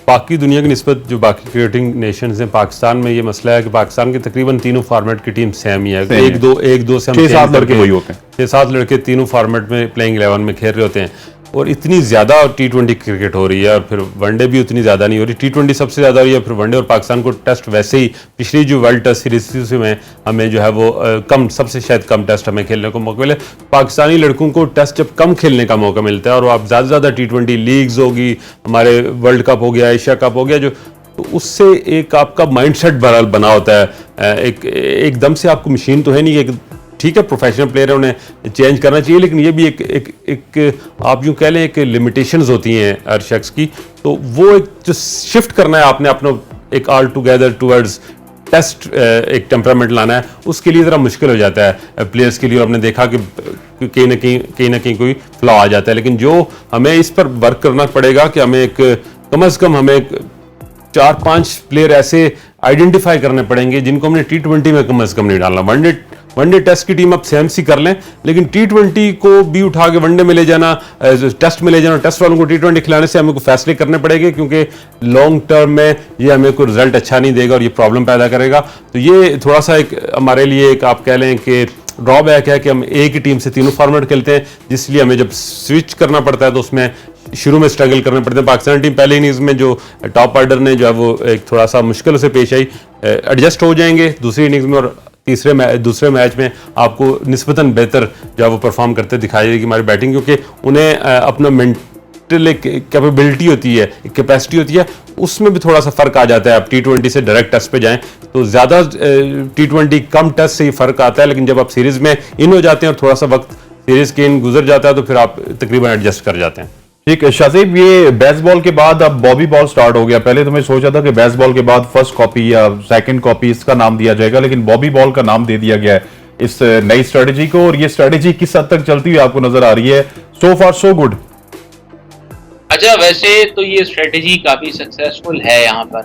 बाकी दुनिया की निस्बत जो बाकी क्रिकेटिंग नेशंस हैं, पाकिस्तान में ये मसला है कि पाकिस्तान की तकरीबन तीनों फॉर्मेट की टीम सेम ही है। एक दो से हम 6-7 लड़के वही होते हैं, 6-7 लड़के तीनों फॉर्मेट में प्लेइंग 11 में खेल रहे होते हैं, और इतनी ज़्यादा T20 क्रिकेट हो रही है, और फिर वनडे भी उतनी ज़्यादा नहीं हो रही। T20 सबसे ज़्यादा हो रही है, फिर वनडे, और पाकिस्तान को टेस्ट वैसे ही पिछली जो वर्ल्ड टेस्ट सीरीज में हमें जो है वो कम, सबसे शायद कम टेस्ट हमें खेलने को मौका मिले। पाकिस्तानी लड़कों को टेस्ट जब कम खेलने का मौका मिलता है, और आप ज़्यादा से ज़्यादा T20 लीग्स होगी, हमारे वर्ल्ड कप हो गया, एशिया कप हो गया, जो तो उससे एक आपका माइंडसेट बना होता है। एकदम से आपको मशीन तो है नहीं, एक ठीक है प्रोफेशनल प्लेयर है, उन्हें चेंज करना चाहिए, लेकिन ये भी एक आप यूँ कह लें एक लिमिटेशंस होती हैं हर शख्स की। तो वो एक जो शिफ्ट करना है आपने अपना एक ऑल टुगेदर टुवर्ड्स टेस्ट एक टेम्परामेंट लाना है, उसके लिए ज़रा मुश्किल हो जाता है प्लेयर्स के लिए। और हमने देखा कि कहीं ना कहीं कोई फ्लॉ आ जाता है, लेकिन जो हमें इस पर वर्क करना पड़ेगा कि हमें एक कम से कम हमें 4-5 प्लेयर ऐसे आइडेंटिफाई करने पड़ेंगे जिनको हमने T20 में कम से कम नहीं डालना। वनडे टेस्ट की टीम आप सेम कर लें, लेकिन T20 को भी उठा के वनडे में ले जाना, टेस्ट में ले जाना, टेस्ट वालों को T20 खिलाने से हमें को फैसले करने पड़ेगे, क्योंकि लॉन्ग टर्म में ये हमें कोई रिजल्ट अच्छा नहीं देगा और ये प्रॉब्लम पैदा करेगा। तो ये थोड़ा सा एक हमारे लिए एक आप कह लें कि ड्रॉबैक है कि हम एक ही टीम से तीनों फॉर्मेट खेलते हैं, जिसलिए हमें जब स्विच करना पड़ता है तो उसमें शुरू में स्ट्रगल करने पड़ते हैं। पाकिस्तान टीम पहले इनिंग्स में जो टॉप ऑर्डर ने जो है वो एक थोड़ा सा मुश्किल से पेश आई, एडजस्ट हो जाएंगे दूसरी इनिंग्स में, और दूसरे मैच में आपको निस्बतन बेहतर जो है वो परफॉर्म करते दिखाई देगी हमारी बैटिंग, क्योंकि उन्हें अपना मेंटल एक कैपेबिलिटी होती है, एक कैपेसिटी होती है, उसमें भी थोड़ा सा फर्क आ जाता है। आप T20 से डायरेक्ट टेस्ट पे जाएं तो ज़्यादा T20 कम टेस्ट से ही फर्क आता है, लेकिन जब आप सीरीज़ में इन हो जाते हैं और थोड़ा सा वक्त सीरीज़ के इन गुजर जाता है तो फिर आप तकरीबन एडजस्ट कर जाते हैं। ठीक है शाहज़ेब, ये बेसबॉल के बाद अब बॉबी बॉल स्टार्ट हो गया। पहले तो मैं सोचा था कि बेसबॉल के बाद फर्स्ट कॉपी या सेकंड कॉपी इसका नाम दिया जाएगा, लेकिन बॉबी बॉल का नाम दे दिया गया है इस नई स्ट्रेटेजी को। और ये स्ट्रेटेजी किस हद तक चलती हुई आपको नजर आ रही है? सो फार सो गुड। अच्छा, वैसे तो ये स्ट्रेटेजी काफी सक्सेसफुल है यहाँ पर,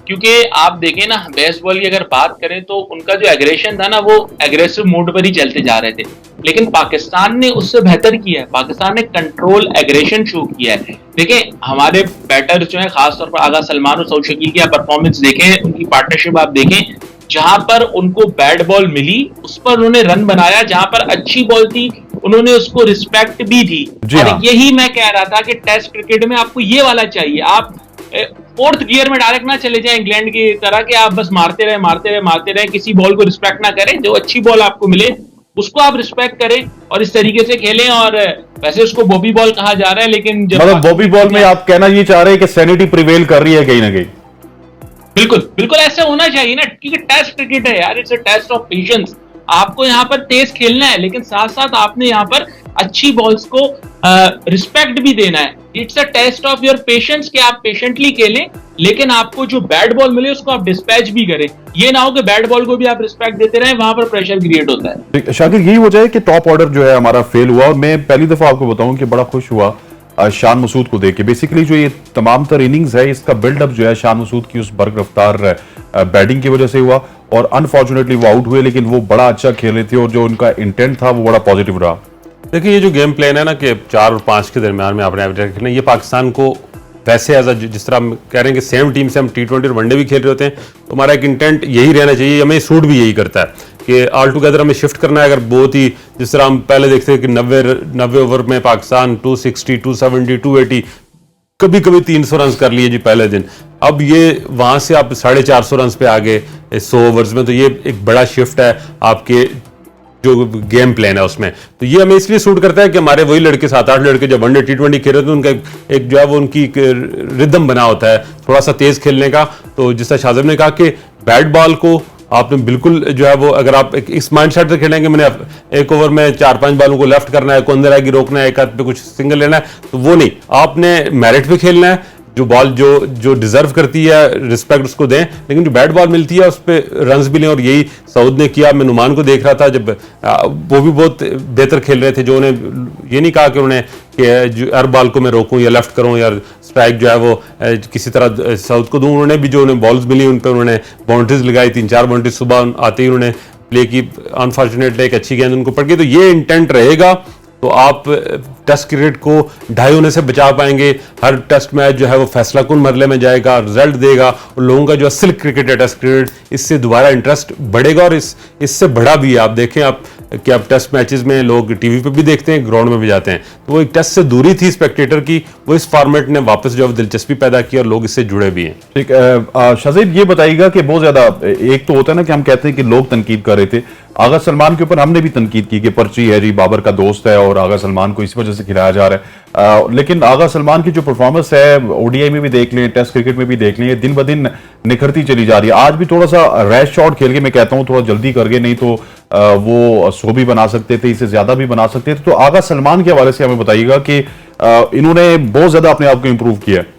क्योंकि आप देखें ना, बेसबॉल की अगर बात करें तो उनका जो एग्रेशन था ना, वो एग्रेसिव मोड पर ही चलते जा रहे थे, लेकिन पाकिस्तान ने उससे बेहतर किया है। पाकिस्तान ने कंट्रोल एग्रेशन शो किया है। देखें, हमारे बैटर जो है, खासतौर पर आगा सलमान और सऊद शकील की परफॉर्मेंस देखें, उनकी पार्टनरशिप आप देखें, जहां पर उनको बैट बॉल मिली उस पर उन्होंने रन बनाया, जहां पर अच्छी बॉल थी उन्होंने उसको रिस्पेक्ट भी दी। और यही मैं कह रहा था कि टेस्ट क्रिकेट में आपको ये वाला चाहिए। आप फोर्थ गियर में डायरेक्ट ना चले जाएं इंग्लैंड की तरह कि आप बस मारते रहे, किसी बॉल को रिस्पेक्ट ना करें। जो अच्छी बॉल आपको मिले उसको आप रिस्पेक्ट करें और इस तरीके से खेलें। और वैसे उसको बॉबी बॉल कहा जा रहा है, लेकिन जब मतलब बॉबी बॉल में आप कहना ये चाह रहे हैं कि सैनिटी प्रिवेल कर रही है कहीं ना कहीं? बिल्कुल ऐसा होना चाहिए ना, क्योंकि टेस्ट क्रिकेट है यार, it's a test of patience. आपको यहाँ पर तेज खेलना है, लेकिन साथ साथ आपने यहाँ पर अच्छी बॉल्स को रिस्पेक्ट भी देना है। It's a test of your patience कि आप पेशेंटली खेलें, लेकिन आपको जो बैट बॉल मिले उसको आप डिस्पैच भी करें। ये ना हो कि बैट बॉल को भी आप रिस्पेक्ट देते रहें, वहां पर प्रेशर क्रिएट होता है। शाकिर, यही वजह है कि टॉप ऑर्डर जो है हमारा फेल हुआ। और मैं पहली दफा आपको बताऊं कि बड़ा खुश हुआ शान मसूद को देख के। बेसिकली जो ये तमाम तर इनिंग्स है, इसका बिल्डअप जो है शान मसूद की उस बर्क रफ्तार बैटिंग की वजह से हुआ, और अनफॉर्चुनेटली वो आउट हुए, लेकिन वो बड़ा अच्छा खेल रहे थे और जो उनका इंटेंट था वो बड़ा पॉजिटिव रहा। देखिए, ये जो गेम प्लान है ना कि 4 और 5 के दरमियान में आपने एवरेज खेलना, ये पाकिस्तान को वैसे एज जिस तरह हम कह रहे हैं कि सेम टीम से हम T20 और वनडे भी खेल रहे होते हैं, तो हमारा एक इंटेंट यही रहना चाहिए। हमें सूट भी यही करता है कि ऑल टुगेदर हमें शिफ्ट करना है। अगर बहुत ही जिस तरह हम पहले देखते हैं कि 90 ओवर में पाकिस्तान 260, 270, 280, कभी 300 रन कर लिए जी पहले दिन। अब ये वहां से आप 450 रन पे आ गए 100 ओवर्स में, तो ये एक बड़ा शिफ्ट है आपके जो गेम प्लान है उसमें। तो ये हमें इसलिए सूट करता है कि हमारे वही लड़के 7-8 लड़के जब वनडे T20 खेल रहे थे, उनका एक जो है वो उनकी रिदम बना होता है थोड़ा सा तेज खेलने का। तो जिस तरह शाहज़ेब ने कहा कि बैट बॉल को आपने बिल्कुल जो है वो, अगर आप इस माइंड सेट से खेलेंगे मैंने एक ओवर में 4-5 बॉलों को लेफ्ट करना है, को अंदर आएगी रोकना है, एक हाथ पे कुछ सिंगल लेना है, तो वो नहीं, आपने मेरिट पे खेलना है। जो बॉल जो डिजर्व करती है रिस्पेक्ट उसको दें, लेकिन जो बैट बॉल मिलती है उस पर रन्स भी लें। और यही सऊद ने किया। मैं नुमान को देख रहा था जब वो भी बहुत बेहतर खेल रहे थे, जो उन्हें ये नहीं कहा कि उन्हें कि हर बॉल को मैं रोकूं या लेफ्ट करूं या स्ट्राइक जो है वो किसी तरह सऊद को दूं। उन्होंने भी जो उन्हें बॉल्स मिली उन पर उन्होंने बाउंड्रीज लगाई, 3-4 बाउंड्रीज सुबह आते ही उन्होंने प्ले की। अनफॉर्चुनेटली एक अच्छी गेंद उनको पड़ गई। तो ये इंटेंट रहेगा तो आप टेस्ट क्रिकेट को ढाई होने से बचा पाएंगे। हर टेस्ट मैच जो है वो फैसला कुन मरले में जाएगा, रिजल्ट देगा, और लोगों का जो असल क्रिकेट है टेस्ट क्रिकेट, इससे दोबारा इंटरेस्ट बढ़ेगा। और इससे बढ़ा भी है। आप देखें आप कि अब टेस्ट मैचेस में लोग टीवी पे भी देखते हैं, ग्राउंड में भी जाते हैं, तो वो एक टेस्ट से दूरी थी स्पेक्टेटर की, वो इस फॉर्मेट ने वापस जो है दिलचस्पी पैदा की और लोग इससे जुड़े भी हैं। ठीक, शाहज़ेब ये बताइएगा कि बहुत ज्यादा एक तो होता है ना कि हम कहते हैं कि लोग तनकीद कर रहे थे, आगा सलमान के ऊपर हमने भी तनकीद की कि पर्ची है जी, बाबर का दोस्त है और आगा सलमान को इस वजह से खिलाया जा रहा है। लेकिन आगा सलमान की जो परफॉर्मेंस है ओडीआई में भी देख लें, टेस्ट क्रिकेट में भी देख लें, दिन ब दिन निखरती चली जा रही है। आज भी थोड़ा सा रैश शॉट खेल के मैं कहता हूं थोड़ा जल्दी कर गए, नहीं तो वो 100 भी बना सकते थे, इससे ज्यादा भी बना सकते थे। तो आगा सलमान के हवाले से हमें बताइएगा कि इन्होंने बहुत ज्यादा अपने आप को इंप्रूव किया है।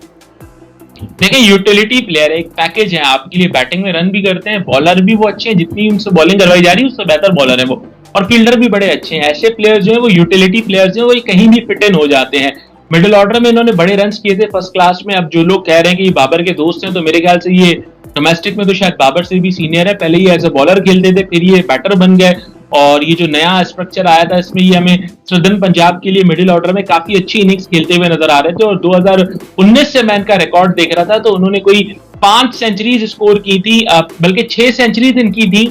देखिए यूटिलिटी प्लेयर है, एक पैकेज है आपके लिए, बैटिंग में रन भी करते हैं, बॉलर भी वो अच्छे हैं, जितनी उनसे बॉलिंग करवाई जा रही है उससे बेहतर बॉलर है वो, और फील्डर भी बड़े अच्छे हैं। ऐसे प्लेयर्स जो है वो यूटिलिटी प्लेयर्स हैं, वो कहीं भी फिट इन हो जाते हैं। मिडिल ऑर्डर में इन्होंने बड़े रन किए थे फर्स्ट क्लास में। अब जो लोग कह रहे हैं कि ये बाबर के दोस्त हैं, तो मेरे ख्याल से ये डोमेस्टिक में तो शायद बाबर से भी सीनियर है। पहले ये एज ए बॉलर खेलते थे, फिर ये बैटर बन गए, और ये जो नया स्ट्रक्चर आया था इसमें ये हमें सदर्न पंजाब के लिए मिडिल ऑर्डर में काफी अच्छी इनिंग्स खेलते हुए नजर आ रहे थे। और 2019 से मैं इनका रिकॉर्ड देख रहा था, तो उन्होंने कोई 5 सेंचुरीज स्कोर की थी, बल्कि 6 सेंचुरीज इनकी थी।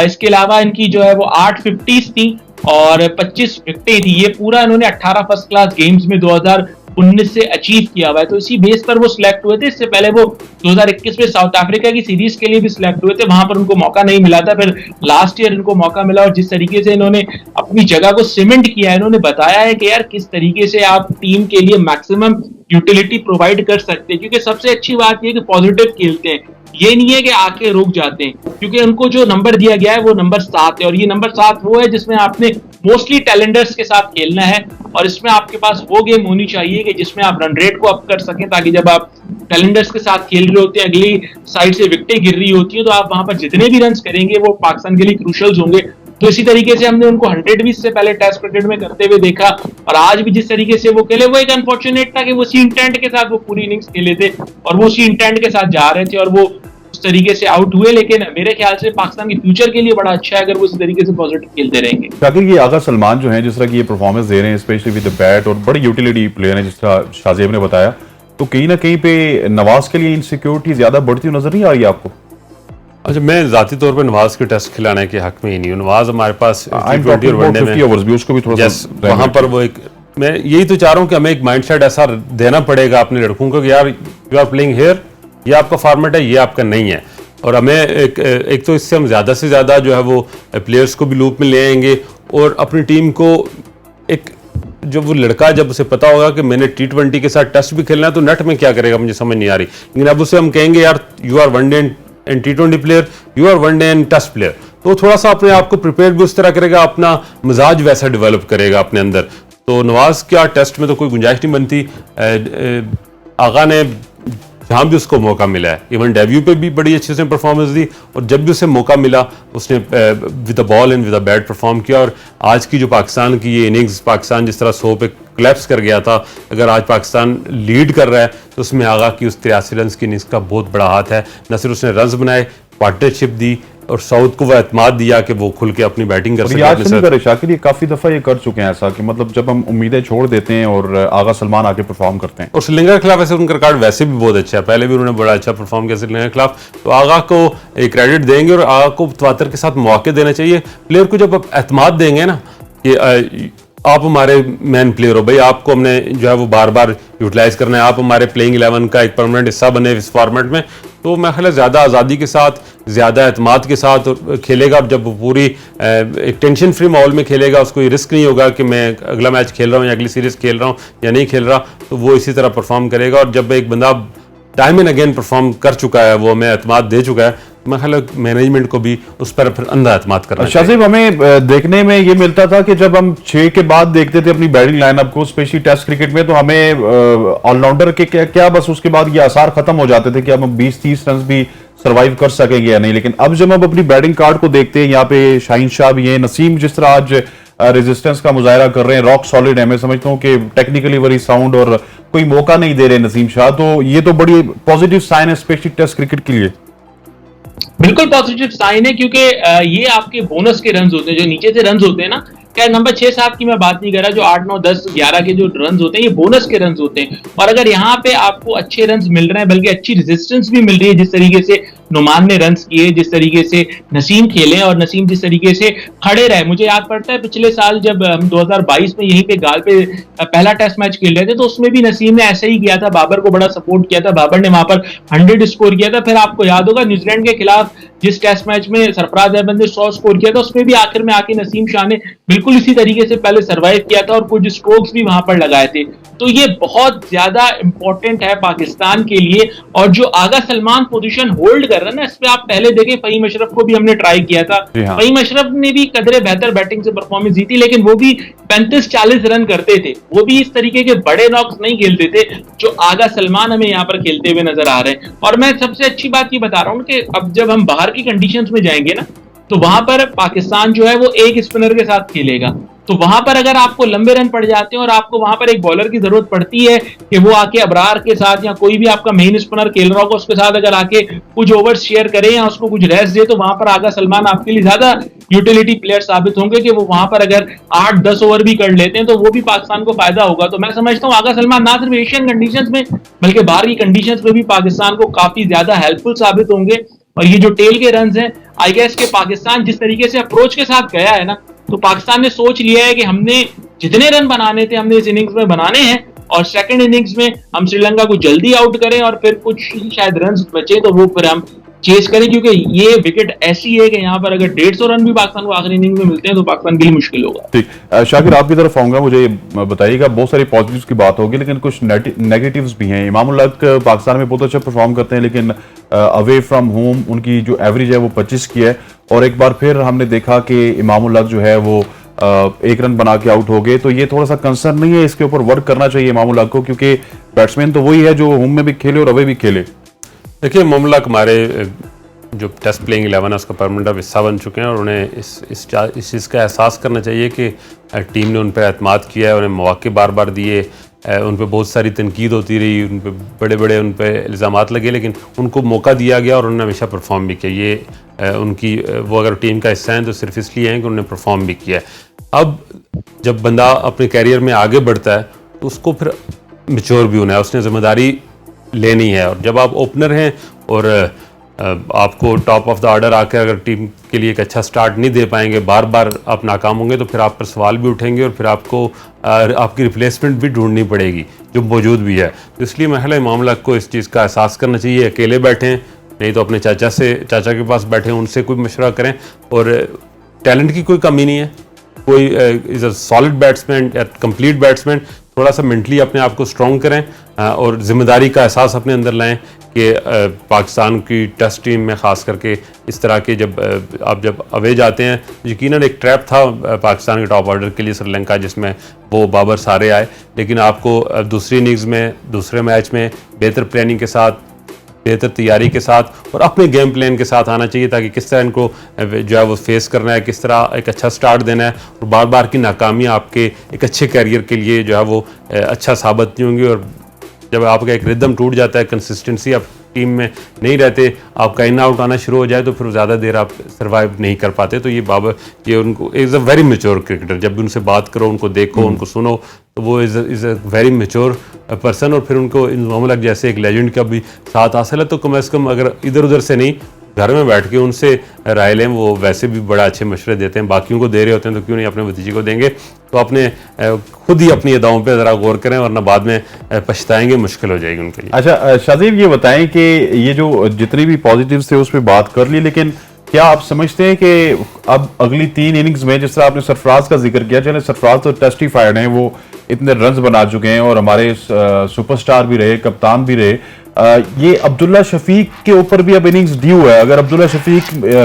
इसके अलावा इनकी जो है वो 8 50s थी और 25 विकेटें थी। ये पूरा इन्होंने 18 फर्स्ट क्लास गेम्स में 2019 से अचीव किया हुआ है, तो इसी बेस पर वो सिलेक्ट हुए थे। इससे पहले वो 2021 में साउथ अफ्रीका की सीरीज के लिए भी सिलेक्ट हुए थे, वहां पर उनको मौका नहीं मिला था, फिर लास्ट ईयर इनको मौका मिला। और जिस तरीके से इन्होंने अपनी जगह को सीमेंट किया है, इन्होंने बताया है कि यार किस तरीके से आप टीम के लिए मैक्सिमम यूटिलिटी प्रोवाइड कर सकते हैं, क्योंकि सबसे अच्छी बात यह कि पॉजिटिव खेलते हैं, ये नहीं है कि आके रुक जाते हैं। क्योंकि उनको जो नंबर दिया गया है वो नंबर 7 है, और ये नंबर 7 वो है जिसमें आपने मोस्टली टैलेंडर्स के साथ खेलना है, और इसमें आपके पास वो गेम होनी चाहिए कि जिसमें आप रन रेट को अप कर सकें, ताकि जब आप टैलेंडर्स के साथ खेल रहे होते हैं, अगली साइड से विकेटें गिर रही होती हैं, तो आप वहां पर जितने भी रन करेंगे वो पाकिस्तान के लिए क्रूशल्स होंगे। तो इसी तरीके से हमने उनको 100 भी इससे पहले टेस्ट क्रिकेट में करते हुए देखा, और आज भी जिस तरीके से वो खेले, वो एक अनफॉर्चुनेट था कि वो उसी इंटेंट के साथ वो पूरी इनिंग्स खेले थे, और वो उसी इंटेंट के साथ जा रहे थे, और वो उस तरीके से आउट हुए। लेकिन मेरे ख्याल से पाकिस्तान के फ्यूचर के लिए बड़ा अच्छा है अगर वो इस तरीके से पॉजिटिव खेलते रहेंगे। शाकिर, ये आगा सलमान जो हैं जिस तरह की ये परफॉर्मेंस दे रहे हैं, स्पेशली विद द बैट, और बड़ी यूटिलिटी प्लेयर हैं जिस तरह शाहजेब ने बताया, तो कहीं ना कहीं पे नवाज के लिए इनसिक्योरिटी ज्यादा बढ़ती हुई नजर नहीं आ रही आपको? अच्छा, मैं जाती तौर पे नवाज के टेस्ट खिलाने के हक में ही नहीं हूँ। नवाज हमारे पास T20 और वनडे में 50 ओवर्स भी उसको भी थोड़ा सा वहां पर वो एक, मैं यही तो चाह रहा हूँ कि हमें एक माइंडसेट ऐसा देना पड़ेगा अपने लड़कों को कि यार यू आर प्लेइंग हियर, ये आपका फॉर्मेट है, ये आपका नहीं है। और हमें एक तो इससे हम ज़्यादा से ज़्यादा जो है वो प्लेयर्स को भी लूप में ले आएंगे, और अपनी टीम को एक, जब वो लड़का जब उसे पता होगा कि मैंने T20 के साथ टेस्ट भी खेलना है, तो नेट में क्या करेगा मुझे समझ नहीं आ रही। लेकिन अब उसे हम कहेंगे यार you are one day and T20 player, you are one day and test player, तो थोड़ा सा अपने आप को प्रिपेयर भी उस तरह करेगा, अपना मिजाज वैसा डेवलप करेगा अपने अंदर। तो नवाज क्या टेस्ट में तो कोई गुंजाइश नहीं बनती। आगा ने जहाँ भी उसको मौका मिला है, इवन डेब्यू पे भी बड़ी अच्छी उसने परफॉर्मेंस दी, और जब भी उसे मौका मिला उसने with the ball and with the bat perform किया। और आज की जो पाकिस्तान की ये इनिंग्स, पाकिस्तान जिस तरह 100 पे क्लैप्स कर गया था, अगर आज पाकिस्तान लीड कर रहा है तो उसमें आगा की उस 83 रन की इनिंग्स का बहुत बड़ा हाथ है। न सिर्फ उसने रन्स बनाए, पार्टनरशिप दी, और साउथ को वह एतमाद दिया कि वो खुल के अपनी बैटिंग कर सके। शाकिर, ये काफी दफा ये कर चुके हैं ऐसा कि मतलब जब हम उम्मीदें छोड़ देते हैं और आगा सलमान आके परफॉर्म करते हैं। और श्रीलंका के खिलाफ वैसे उनका रिकॉर्ड वैसे भी बहुत अच्छा है, पहले भी उन्होंने बड़ा अच्छा परफॉर्म किया श्रीलंका के खिलाफ, तो आगा को एक क्रेडिट देंगे, और आगा को तवातर के साथ मौके देने चाहिए। प्लेयर को जब आप एतमाद देंगे ना कि आप हमारे मैन प्लेयर हो भाई, आपको हमने जो है वो बार बार यूटिलाइज करना है, आप हमारे प्लेइंग 11 का एक परमानेंट हिस्सा बने इस फॉर्मेट में, तो मैं ख्याल ज़्यादा आज़ादी के साथ, ज़्यादा एतमाद के साथ खेलेगा। जब वो पूरी एक टेंशन फ्री माहौल में खेलेगा, उसको ये रिस्क नहीं होगा कि मैं अगला मैच खेल रहा हूँ या अगली सीरीज़ खेल रहा हूँ या नहीं खेल रहा, तो वो इसी तरह परफॉर्म करेगा। और जब एक बंदा टाइम एंड अगेन परफॉर्म कर चुका है, वो हमें एतमाद दे चुका है, मैं ख्याल मैनेजमेंट को भी उस पर फिर अंधा एतमाद करना चाहिए। शाहजेब, हमें देखने में ये मिलता था कि जब हम 6 के बाद देखते थे अपनी बैटिंग लाइनअप को, स्पेशली टेस्ट क्रिकेट में, तो हमें ऑलराउंडर के क्या बस उसके बाद ये आसार खत्म हो जाते थे कि अब हम 20-30 रन भी सर्वाइव कर सकेंगे या नहीं। लेकिन अब जब हम अपनी बैटिंग कार्ड को देखते हैं, यहाँ पे शाहीन शाह भी है, नसीम जिस तरह आज रेजिस्टेंस का मुजाहरा कर रहे हैं, रॉक सॉलिड है, मैं समझता हूँ कि टेक्निकली वेरी साउंड, और कोई मौका नहीं दे रहे नसीम शाह, तो ये तो बड़ी पॉजिटिव साइन है स्पेशली टेस्ट क्रिकेट के लिए। बिल्कुल पॉजिटिव साइन है, क्योंकि ये आपके बोनस के रन होते हैं, जो नीचे से रन होते हैं ना, क्या नंबर 6-7 की मैं बात नहीं कर रहा, जो 8, 9, 10, 11 के जो रन होते हैं, ये बोनस के रन होते हैं। और अगर यहाँ पे आपको अच्छे रन मिल रहे हैं, बल्कि अच्छी रेजिस्टेंस भी मिल रही है, जिस तरीके से नुमान ने रन किए, जिस तरीके से नसीम खेले, और नसीम जिस तरीके से खड़े रहे। मुझे याद पड़ता है पिछले साल जब हम 2022 में यहीं पे गाल पे पहला टेस्ट मैच खेल रहे थे, तो उसमें भी नसीम ने ऐसे ही किया था, बाबर को बड़ा सपोर्ट किया था, बाबर ने वहां पर 100 स्कोर किया था। फिर आपको याद होगा न्यूजीलैंड के खिलाफ जिस टेस्ट मैच में सरफराज अहमद ने 100 स्कोर किया था, उसमें भी आखिर में आके नसीम शाह ने बिल्कुल इसी तरीके से पहले सर्वाइव किया था और कुछ स्ट्रोक्स भी वहां पर लगाए थे। तो ये बहुत ज्यादा इंपॉर्टेंट है पाकिस्तान के लिए। और जो आगा सलमान पोजीशन होल्ड कर रहा है ना, इस पे आप पहले देखें, फहीम अशरफ को भी हमने ट्राई किया था। हाँ। फहीम अशरफ ने भी कदरे बेहतर बैटिंग से परफॉर्मेंस दी थी, लेकिन वो भी 35-40 रन करते थे। वो भी इस तरीके के बड़े नॉक्स नहीं खेलते थे जो आगा सलमान हमें यहाँ पर खेलते हुए नजर आ रहे हैं। और मैं सबसे अच्छी बात ये बता रहा हूँ कि अब जब हम बाहर की कंडीशंस में जाएंगे ना, तो वहां पर पाकिस्तान जो है वो एक स्पिनर के साथ खेलेगा। तो वहां पर अगर आपको लंबे रन पड़ जाते हैं और आपको वहां पर एक बॉलर की जरूरत पड़ती है कि वो आके अबरार के साथ या कोई भी आपका मेन स्पिनर खेल रहा होगा उसके साथ अगर आके कुछ ओवर्स शेयर करे या उसको कुछ रेस्ट दे, तो वहां पर आगा सलमान आपके लिए ज्यादा यूटिलिटी प्लेयर साबित होंगे कि वो वहां पर अगर 8-10 ओवर भी कर लेते हैं तो वो भी पाकिस्तान को फायदा होगा। तो मैं समझता हूँ आगा सलमान ना सिर्फ एशियन कंडीशंस में बल्कि बाहर की कंडीशंस में भी पाकिस्तान को काफी ज्यादा हेल्पफुल साबित होंगे। और ये जो टेल के रन हैं, आई गेस के पाकिस्तान जिस तरीके से अप्रोच के साथ गया है ना, तो पाकिस्तान ने सोच लिया है कि हमने जितने रन बनाने थे हमने इस इनिंग्स में बनाने हैं और सेकंड इनिंग्स में हम श्रीलंका को जल्दी आउट करें और फिर कुछ शायद रन बचे तो वो फिर हम चेस करें, क्योंकि ये विकेट ऐसी है कि यहाँ पर अगर 150 रन भी पाकिस्तान को आखिरी इनिंग में मिलते हैं तो पाकिस्तान के लिए मुश्किल होगा। ठीक, शाकिर आपकी तरफ आऊंगा, मुझे ये बताइएगा, बहुत सारी पॉजिटिव्स की बात होगी लेकिन कुछ नेगेटिव्स भी हैं। इमामुल हक पाकिस्तान में बहुत अच्छा परफॉर्म करते हैं लेकिन अवे फ्रॉम होम उनकी जो एवरेज है वो 25 की है और एक बार फिर हमने देखा कि इमामुल हक जो है वो एक रन बना के आउट हो गए। तो ये थोड़ा सा कंसर्न नहीं है, इसके ऊपर वर्क करना चाहिए इमामुल हक को, क्योंकि बैट्समैन तो वही है जो होम में भी खेले और अवे भी खेले। देखिए इमामुल हक हमारे जो टेस्ट प्लेइंग 11 है उसका परमानेंट अब हिस्सा बन चुके हैं और उन्हें इस चीज़ का एहसास करना चाहिए कि टीम ने उन पर एतमाद किया है, उन्हें मौके बार बार दिए, उन पर बहुत सारी तनकीद होती रही, उन पर बड़े बड़े उन पर इल्ज़ामात लगे लेकिन उनको मौका दिया गया और उन्होंने हमेशा परफॉर्म भी किया। ये उनकी वो अगर टीम का हिस्सा हैं तो सिर्फ इसलिए हैं कि उन्होंने परफॉर्म भी किया है। अब जब बंदा अपने कैरियर में आगे बढ़ता है तो उसको फिर मैच्योर भी होना है, उसने जिम्मेदारी लेनी है। और जब आप ओपनर हैं और आपको टॉप ऑफ द ऑर्डर आकर अगर टीम के लिए एक अच्छा स्टार्ट नहीं दे पाएंगे, बार बार आप नाकाम होंगे, तो फिर आप पर सवाल भी उठेंगे और फिर आपको आपकी रिप्लेसमेंट भी ढूंढनी पड़ेगी जो मौजूद भी है। तो इसलिए महला इमामुल हक को इस चीज़ का एहसास करना चाहिए। अकेले बैठें नहीं तो अपने चाचा के पास बैठें, उनसे कोई मशवरा करें। और टैलेंट की कोई कमी नहीं है, कोई इज़ अ सॉलिड बैट्समैन या कंप्लीट बैट्समैन। थोड़ा सा मेंटली अपने आप को स्ट्रॉन्ग करें और ज़िम्मेदारी का एहसास अपने अंदर लाएं कि पाकिस्तान की टेस्ट टीम में ख़ास करके इस तरह के जब अवे जाते हैं, यकीनन एक ट्रैप था पाकिस्तान के टॉप ऑर्डर के लिए श्रीलंका, जिसमें वो बाबर सारे आए। लेकिन आपको दूसरी इनिंग्स में दूसरे मैच में बेहतर प्लानिंग के साथ, बेहतर तैयारी के साथ और अपने गेम प्लान के साथ आना चाहिए ताकि किस तरह इनको जो है वो फेस करना है, किस तरह एक अच्छा स्टार्ट देना है। और बार बार की नाकामियाँ आपके एक अच्छे कैरियर के लिए जो है वो अच्छा साबित नहीं होंगी। और जब आपका एक रिदम टूट जाता है, कंसिस्टेंसी आप टीम में नहीं रहते, आपका इन आउट आना शुरू हो जाए तो फिर ज़्यादा देर आप सर्वाइव नहीं कर पाते। तो ये बाबर ये उनको is a very mature cricketer, जब भी उनसे बात करो, उनको देखो, उनको सुनो, तो वो is a very mature person. और फिर उनको इमामुल हक जैसे एक लेजेंड का भी साथ हासिल है, तो कम अज़ कम अगर इधर उधर से नहीं घर में बैठ के उनसे राय लें, वो वैसे भी बड़ा अच्छे मशवरे देते हैं, बाकियों को दे रहे होते हैं तो क्यों नहीं अपने भतीजे को देंगे। तो अपने खुद ही अपनी अदाओं पे ज़रा गौर करें वरना बाद में पछताएंगे, मुश्किल हो जाएगी उनके लिए। अच्छा शाजीब, ये बताएं कि ये जो जितनी भी पॉजिटिव्स थे उस पर बात कर ली, लेकिन क्या आप समझते हैं कि अब अगली 3 इनिंग्स में, जिस तरह आपने सरफराज का जिक्र किया, चले सरफराज तो टेस्टिफाइड हैं, वो इतने रन्स बना चुके हैं और हमारे सुपरस्टार भी रहे, कप्तान भी रहे, ये अब्दुल्ला शफीक के ऊपर भी अब इनिंग्स ड्यू है। अगर अब्दुल्ला शफीक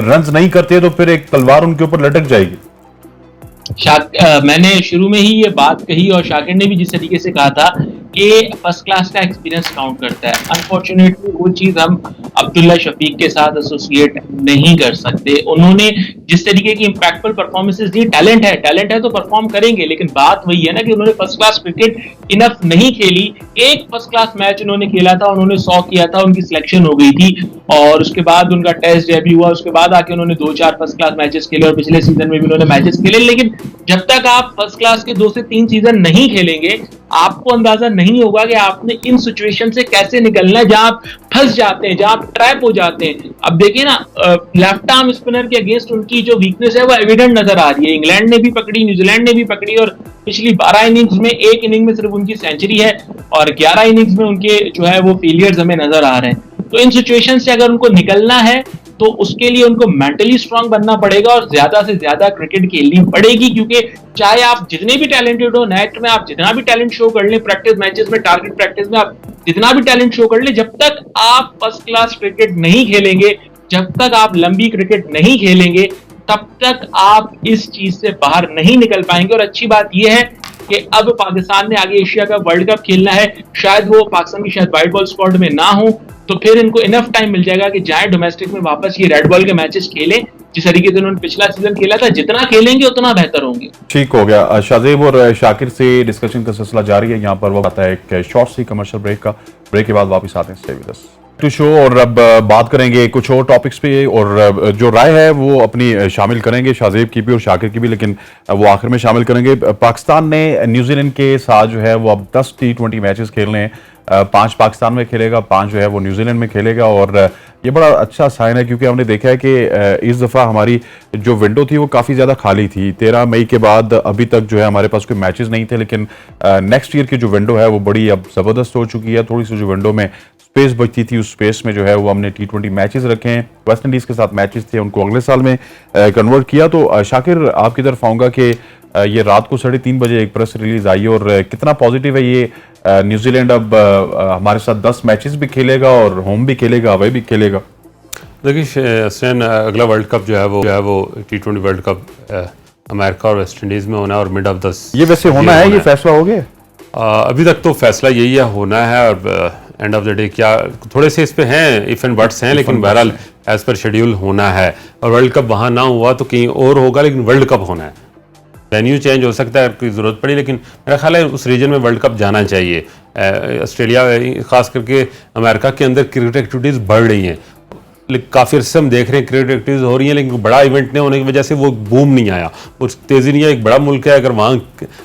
रन्स नहीं करते तो फिर एक तलवार उनके ऊपर लटक जाएगी। मैंने शुरू में ही ये बात कही और शाकिर ने भी जिस तरीके से कहा था कि फर्स्ट क्लास का एक्सपीरियंस काउंट करता है। अनफॉर्चुनेटली वो चीज हम अब्दुल्ला शफीक के साथ एसोसिएट नहीं कर सकते। उन्होंने जिस तरीके की इंपैक्टफुल परफॉर्मेंसेस दी, टैलेंट है तो परफॉर्म करेंगे, लेकिन बात वही है ना कि उन्होंने फर्स्ट क्लास क्रिकेट इनफ नहीं खेली। एक फर्स्ट क्लास मैच उन्होंने खेला था, उन्होंने 100 किया था, उनकी सिलेक्शन हो गई थी और उसके बाद उनका टेस्ट डेब्यू हुआ, उसके बाद आके उन्होंने 2-4 फर्स्ट क्लास मैचेस खेले और पिछले सीजन में भी उन्होंने मैचेस खेले। लेकिन जब तक आप फर्स्ट क्लास के 2 से 3 सीजन नहीं खेलेंगे, आपको अंदाजा नहीं होगा कि आपने इन सिचुएशन से कैसे निकलना है जहां आप फंस जाते हैं, जहां आप ट्रैप हो जाते हैं। अब देखिए ना, लेफ्ट आर्म स्पिनर के अगेंस्ट उनकी जो वीकनेस है वो एविडेंट नजर आ रही है। इंग्लैंड ने भी पकड़ी, न्यूजीलैंड ने भी पकड़ी और पिछली 12 इनिंग्स में एक इनिंग में सिर्फ उनकी सेंचुरी है और 11 इनिंग्स में उनके जो है वो फेलियर्स हमें नजर आ रहे हैं। तो इन सिचुएशन से अगर उनको निकलना है तो उसके लिए उनको मेंटली स्ट्रांग बनना पड़ेगा और ज्यादा से ज्यादा क्रिकेट खेलनी पड़ेगी, क्योंकि चाहे आप जितने भी टैलेंटेड हो, नेट में आप जितना भी टैलेंट शो कर लें, प्रैक्टिस मैचेस में, टारगेट प्रैक्टिस में आप जितना भी टैलेंट शो कर लें, जब तक आप फर्स्ट क्लास क्रिकेट नहीं खेलेंगे, जब तक आप लंबी क्रिकेट नहीं खेलेंगे, तब तक आप इस चीज से बाहर नहीं निकल पाएंगे। और अच्छी बात यह है कि अब पाकिस्तान ने आगे एशिया का वर्ल्ड कप खेलना है, शायद वो पाकिस्तान की शायद व्हाइट बॉल स्क्वाड में ना हो, तो फिर इनको इनफ टाइम मिल जाएगा कि जाए डोमेस्टिक में वापस ये रेड बॉल के मैचेस खेलें, जिस तरीके से उन्होंने पिछला सीजन खेला था। जितना खेलेंगे उतना बेहतर होंगे। ठीक हो गया। शाहजेब और शाकिर से डिस्कशन का सिलसिला जारी है। यहाँ पर वो आता है एक शॉर्ट सी कमर्शियल ब्रेक का। ब्रेक के बाद वापस आते हैं। Stay with us to show. और अब बात करेंगे कुछ और टॉपिक्स पे, और जो राय है वो अपनी शामिल करेंगे, शाहजेब की भी और शाकिर की भी, लेकिन वो आखिर में शामिल करेंगे। पाकिस्तान ने न्यूजीलैंड के साथ जो है वो अब 10 T20 मैचेस खेलने हैं। 5 पाकिस्तान में खेलेगा, 5 जो है वो न्यूजीलैंड में खेलेगा। और ये बड़ा अच्छा साइन है, क्योंकि हमने देखा है कि इस दफ़ा हमारी जो विंडो थी वो काफ़ी ज़्यादा खाली थी। 13 मई के बाद अभी तक जो है हमारे पास कोई मैचेस नहीं थे, लेकिन नेक्स्ट ईयर की जो विंडो है वो बड़ी अब ज़बरदस्त हो चुकी है। थोड़ी सी जो विंडो में स्पेस बचती थी, उस स्पेस में जो है वो हमने T20 मैचेस रखे हैं। वेस्ट इंडीज़ के साथ मैचेस थे, उनको अगले साल में कन्वर्ट किया। तो शाकिर, आपकी तरफ आऊँगा कि ये रात को 3:30 बजे एक प्रेस रिलीज आई, और कितना पॉजिटिव है ये। न्यूजीलैंड अब हमारे साथ 10 मैचेस भी खेलेगा और होम भी खेलेगा, अवे भी खेलेगा। देखिए स्टैन, अगला वर्ल्ड कप जो है वो T20 वर्ल्ड कप अमेरिका और वेस्ट इंडीज़ में होना है, और मिड ऑफ द ये वैसे होना है, ये फैसला हो गया? अभी तक तो फैसला यही है, होना है। और एंड ऑफ द डे क्या थोड़े से इस पे हैं इफ एंड बट्स हैं, लेकिन बहरहाल एज पर शेड्यूल होना है। और वर्ल्ड कप वहाँ ना हुआ तो कहीं और होगा, लेकिन वर्ल्ड कप होना है। वेन्यू चेंज हो सकता है, कोई ज़रूरत पड़ी, लेकिन मेरा ख्याल है उस रीजन में वर्ल्ड कप जाना चाहिए। ऑस्ट्रेलिया, खास करके अमेरिका के अंदर क्रिकेट एक्टिविटीज़ बढ़ रही हैं। काफ़ी अर्से हम देख रहे हैं क्रिकेट एक्टिविटीज़ हो रही हैं, लेकिन बड़ा इवेंट नहीं होने की वजह से वो बूम नहीं आया, उस तेज़ी नहीं आई। एक बड़ा मुल्क है, अगर वहाँ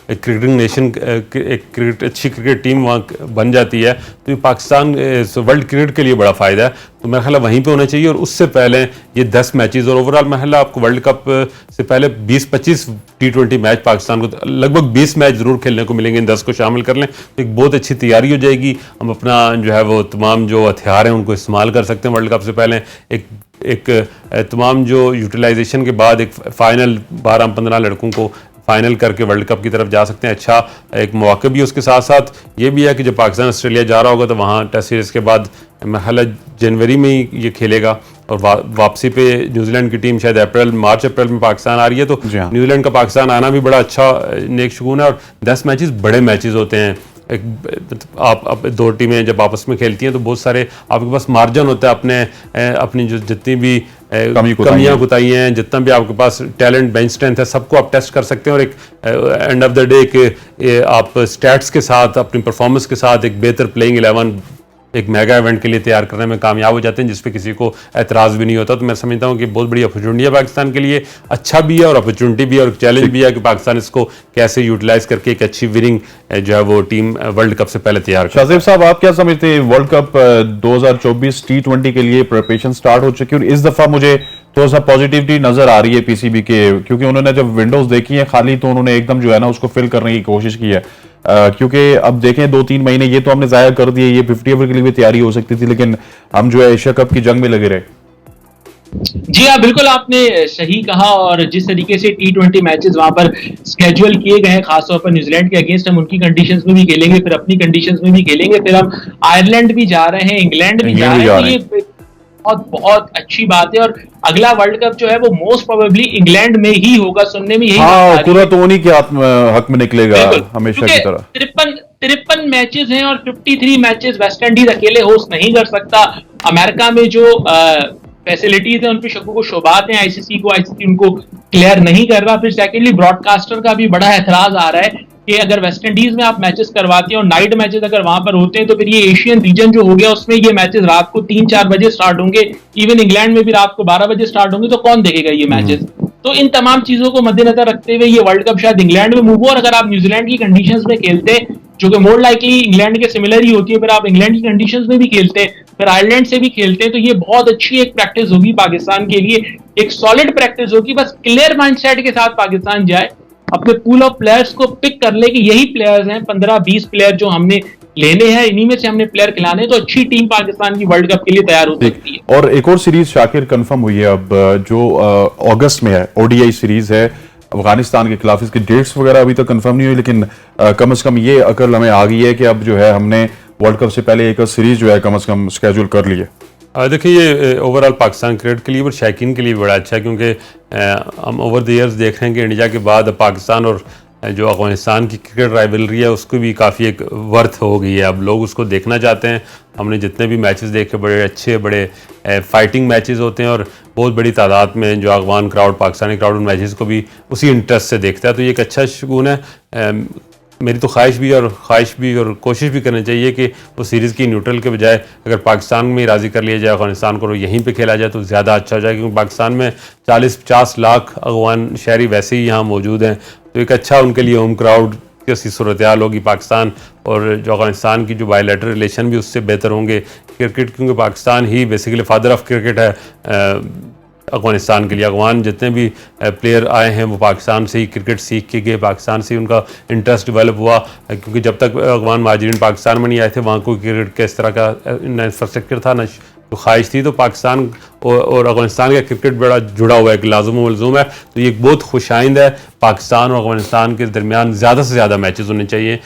क्रिकेटिंग नेशन, एक अच्छी क्रिकेट टीम वहाँ बन जाती है, तो ये पाकिस्तान वर्ल्ड क्रिकेट के लिए बड़ा फ़ायदा है। तो मेरा ख्याल वहीं पे होना चाहिए। और उससे पहले ये 10 मैचेस, और ओवरऑल मेरा ख्याल आपको वर्ल्ड कप से पहले 20-25 T20 मैच पाकिस्तान को, लगभग 20 मैच ज़रूर खेलने को मिलेंगे। इन 10 को शामिल कर लें तो एक बहुत अच्छी तैयारी हो जाएगी। हम अपना जो है वो तमाम जो हथियार हैं उनको इस्तेमाल कर सकते हैं वर्ल्ड कप से पहले। एक तमाम जो यूटिलाइजेशन के बाद एक फ़ाइनल 12-15 लड़कों को फाइनल करके वर्ल्ड कप की तरफ जा सकते हैं। अच्छा एक मौका भी उसके साथ साथ ये भी है कि जब पाकिस्तान ऑस्ट्रेलिया जा रहा होगा तो वहाँ टेस्ट सीरीज़ के बाद महल जनवरी में ही ये खेलेगा, और वापसी पे न्यूजीलैंड की टीम शायद मार्च अप्रैल में पाकिस्तान आ रही है। तो न्यूजीलैंड का पाकिस्तान आना भी बड़ा अच्छा नेक शुगून है। और 10 मैचेस बड़े मैचेस होते हैं। आप 2 टीमें जब आपस में खेलती हैं तो बहुत सारे आपके पास मार्जिन होता है, अपनी जो जितनी भी कमियां कुताइयाँ हैं, जितना भी आपके पास टैलेंट, बेंच स्ट्रेंथ है, सबको आप टेस्ट कर सकते हैं। और एक एंड ऑफ द डे आप स्टैट्स के साथ, अपनी परफॉर्मेंस के साथ एक बेहतर प्लेइंग 11 एक मेगा इवेंट के लिए तैयार करने में कामयाब हो जाते हैं, जिस पे किसी को एतराज़ भी नहीं होता। तो मैं समझता हूँ कि बहुत बड़ी अपॉर्चुनिटी है पाकिस्तान के लिए। अच्छा भी है और अपॉर्चुनिटी भी है, और चैलेंज भी है कि पाकिस्तान इसको कैसे यूटिलाइज करके एक अच्छी विनिंग जो है वो टीम वर्ल्ड कप से पहले तैयार करे। शाहजेब साहब, आप क्या समझते हैं, वर्ल्ड कप 2024 T20 के लिए प्रिपरेशन स्टार्ट हो चुकी है? और इस दफा मुझे थोड़ा सा पॉजिटिविटी नजर आ रही है पीसीबी के, क्योंकि उन्होंने जब विंडोज देखी है खाली तो उन्होंने एकदम जो है ना उसको फिल करने की कोशिश की है। क्योंकि अब देखें 2-3 महीने ये तो हमने जाया कर दिए, ये 50 ओवर के लिए भी तैयारी हो सकती थी, लेकिन हम जो है एशिया कप की जंग में लगे रहे। जी हाँ, बिल्कुल आपने सही कहा। और जिस तरीके से T20 मैचेस वहां पर स्केड्यूल किए गए हैं, खासतौर पर न्यूजीलैंड के अगेंस्ट हम उनकी कंडीशंस में भी खेलेंगे, फिर अपनी कंडीशंस में भी खेलेंगे, फिर हम आयरलैंड भी जा रहे हैं, इंग्लैंड भी जा रहे हैं। तो ये बहुत बहुत अच्छी बात है। और अगला वर्ल्ड कप जो है वो मोस्ट प्रोबेबली इंग्लैंड में ही होगा, सुनने में यही पूरा तो उन्हीं के हक में निकलेगा हमेशा की तरह। 53 मैचेस हैं और 53 मैचेस वेस्ट इंडीज अकेले होस्ट नहीं कर सकता। अमेरिका में जो फैसिलिटीज है उन पर शक्कों को शुबात है, आईसीसी उनको क्लियर नहीं कर रहा। फिर सेकेंडली ब्रॉडकास्टर का भी बड़ा एतराज आ रहा है कि अगर वेस्ट इंडीज में आप मैचेस करवाते हैं और नाइट मैचेस अगर वहां पर होते हैं तो फिर ये एशियन रीजन जो हो गया उसमें ये मैचेस रात को 3-4 बजे स्टार्ट होंगे, इवन इंग्लैंड में भी रात को 12 बजे स्टार्ट होंगे, तो कौन देखेगा ये मैचेस? तो इन तमाम चीजों को मद्देनजर रखते हुए ये वर्ल्ड कप शायद इंग्लैंड में मूव हो। और अगर आप न्यूजीलैंड की कंडीशंस में खेलते, जो कि मोर लाइकली इंग्लैंड के सिमिलर ही होती है, फिर आप इंग्लैंड की कंडीशंस में भी खेलते, फिर आयरलैंड से भी खेलते हैं, तो ये बहुत अच्छी एक प्रैक्टिस होगी पाकिस्तान के लिए, एक सॉलिड प्रैक्टिस होगी। बस क्लियर माइंडसेट के साथ पाकिस्तान जाए, अपने पूल ऑफ प्लेयर्स को पिक कर ले कि यही प्लेयर्स हैं, 15-20 प्लेयर जो हमने लेने हैं, इन्हीं में से हमने प्लेयर खिलाने हैं, तो अच्छी टीम पाकिस्तान की वर्ल्ड कप के लिए तैयार हो सकती है। और एक और सीरीज शाकिर कंफर्म हुई है अब, जो अगस्त में है, ओडीआई सीरीज है अफगानिस्तान के खिलाफ। इसकी डेट्स वगैरह अभी तक कंफर्म नहीं हुई, लेकिन कम से कम ये अकल हमें आ गई है कि अब जो है हमने वर्ल्ड कप से पहले एक सीरीज जो है कम से कम स्केड्यूल कर ली है। देखिए ये ओवरऑल पाकिस्तान क्रिकेट के लिए और शायकीन के लिए बड़ा अच्छा है, क्योंकि हम ओवर द ईयर्स देख रहे हैं कि इंडिया के बाद पाकिस्तान और जो अफगानिस्तान की क्रिकेट राइवलरी है उसको भी काफ़ी एक वर्थ हो गई है। अब लोग उसको देखना चाहते हैं। हमने जितने भी मैचेस देखे बड़े अच्छे, बड़े फाइटिंग मैचेस होते हैं और बहुत बड़ी तादाद में जो अफगान क्राउड, पाकिस्तानी क्राउड उन मैचेस को भी उसी इंटरेस्ट से देखता है, तो ये एक अच्छा शगुन है। मेरी तो ख्वाहिश भी और कोशिश भी करनी चाहिए कि वो सीरीज़ की न्यूट्रल के बजाय अगर पाकिस्तान में राज़ी कर लिया जाए अफगानिस्तान को, यहीं पे खेला जाए तो ज़्यादा अच्छा हो जाए, क्योंकि पाकिस्तान में 40-50 लाख अफगान शहरी वैसे ही यहाँ मौजूद हैं, तो एक अच्छा उनके लिए होम क्राउड की ऐसी सूरत हाल होगी। पाकिस्तान और जो अफगानिस्तान की जो बायलैटरल रिलेशन भी उससे बेहतर होंगे। क्रिकेट, क्योंकि पाकिस्तान ही बेसिकली फादर ऑफ क्रिकेट है अफगानिस्तान के लिए। अफगान जितने भी प्लेयर आए हैं वो पाकिस्तान से ही क्रिकेट सीख के गए, पाकिस्तान से ही उनका इंटरेस्ट डेवलप हुआ, क्योंकि जब तक अफगान महाजरीन पाकिस्तान में नहीं आए थे वहाँ कोई क्रिकेट का इस तरह का इंफ्रास्ट्रक्चर था ना तो ख्वाहिश थी। तो पाकिस्तान और अफगानिस्तान का क्रिकेट बड़ा जुड़ा हुआ है, एक लाजुम मलजूम है। तो ये एक बहुत खुशाइंद है, पाकिस्तान और अफगानिस्तान के दरमियान ज़्यादा से ज़्यादा मैचेस होने चाहिए।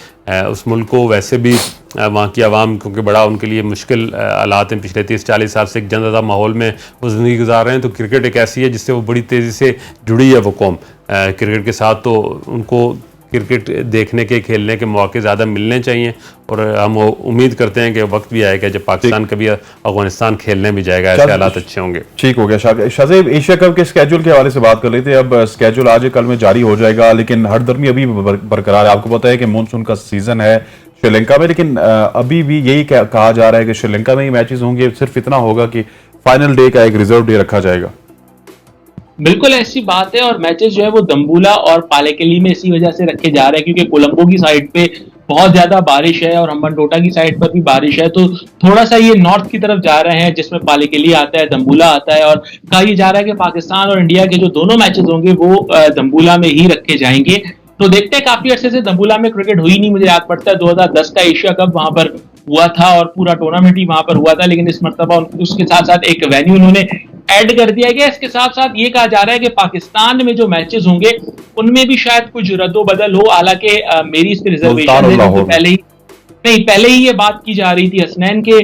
उस मुल्क को वैसे भी वहाँ की आवाम, क्योंकि बड़ा उनके लिए मुश्किल हालात हैं, पिछले 30-40 साल से एक जंगज़दा माहौल में वो ज़िंदगी गुजार रहे हैं। तो क्रिकेट एक ऐसी है जिससे वो बड़ी तेज़ी से जुड़ी है वो कौम क्रिकेट के साथ, तो उनको क्रिकेट देखने के, खेलने के मौके ज़्यादा मिलने चाहिए। और हम उम्मीद करते हैं कि वक्त भी आएगा जब पाकिस्तान कभी अफगानिस्तान खेलने भी जाएगा, ऐसे हालात अच्छे होंगे। ठीक हो गया। शाहजेब, एशिया कप के स्केड्यूल के हवाले से बात कर रहे थे। अब स्केड्यूल आज कल में जारी हो जाएगा, लेकिन हरदर्मी अभी बरकरार है। आपको पता है कि मानसून का सीजन है श्रीलंका में, लेकिन अभी भी यही कहा जा रहा है कि श्रीलंका में ही मैचेस होंगे। सिर्फ इतना होगा कि फाइनल डे का एक रिजर्व डे रखा जाएगा। बिल्कुल ऐसी बात है, और मैचेस जो है वो दम्बुला और पालेकेली में इसी वजह से रखे जा रहे हैं क्योंकि कोलंबो की साइड पे बहुत ज्यादा बारिश है और हम्बनटोटा की साइड पर भी बारिश है, तो थोड़ा सा ये नॉर्थ की तरफ जा रहे हैं जिसमें पालेकेली आता है, दम्बुला आता है। और कहा यह जा रहा है कि पाकिस्तान और इंडिया के जो दोनों मैचेस होंगे वो दम्बुला में ही रखे जाएंगे। तो देखते हैं, काफी अर्से से दम्बुला में क्रिकेट हुई नहीं। मुझे याद पड़ता है 2010 का एशिया कप वहां पर हुआ था और पूरा टूर्नामेंट ही वहां पर हुआ था, लेकिन इस मरतबा उसके साथ साथ एक वेन्यू उन्होंने ऐड कर दिया गया। इसके साथ साथ ये कहा जा रहा है कि पाकिस्तान में जो मैचेस होंगे उनमें भी शायद कुछ रद्दोबदल हो। हालांकि मेरी इसकी रिजर्वेशन है, पहले ही ये बात की जा रही थी हसनैन के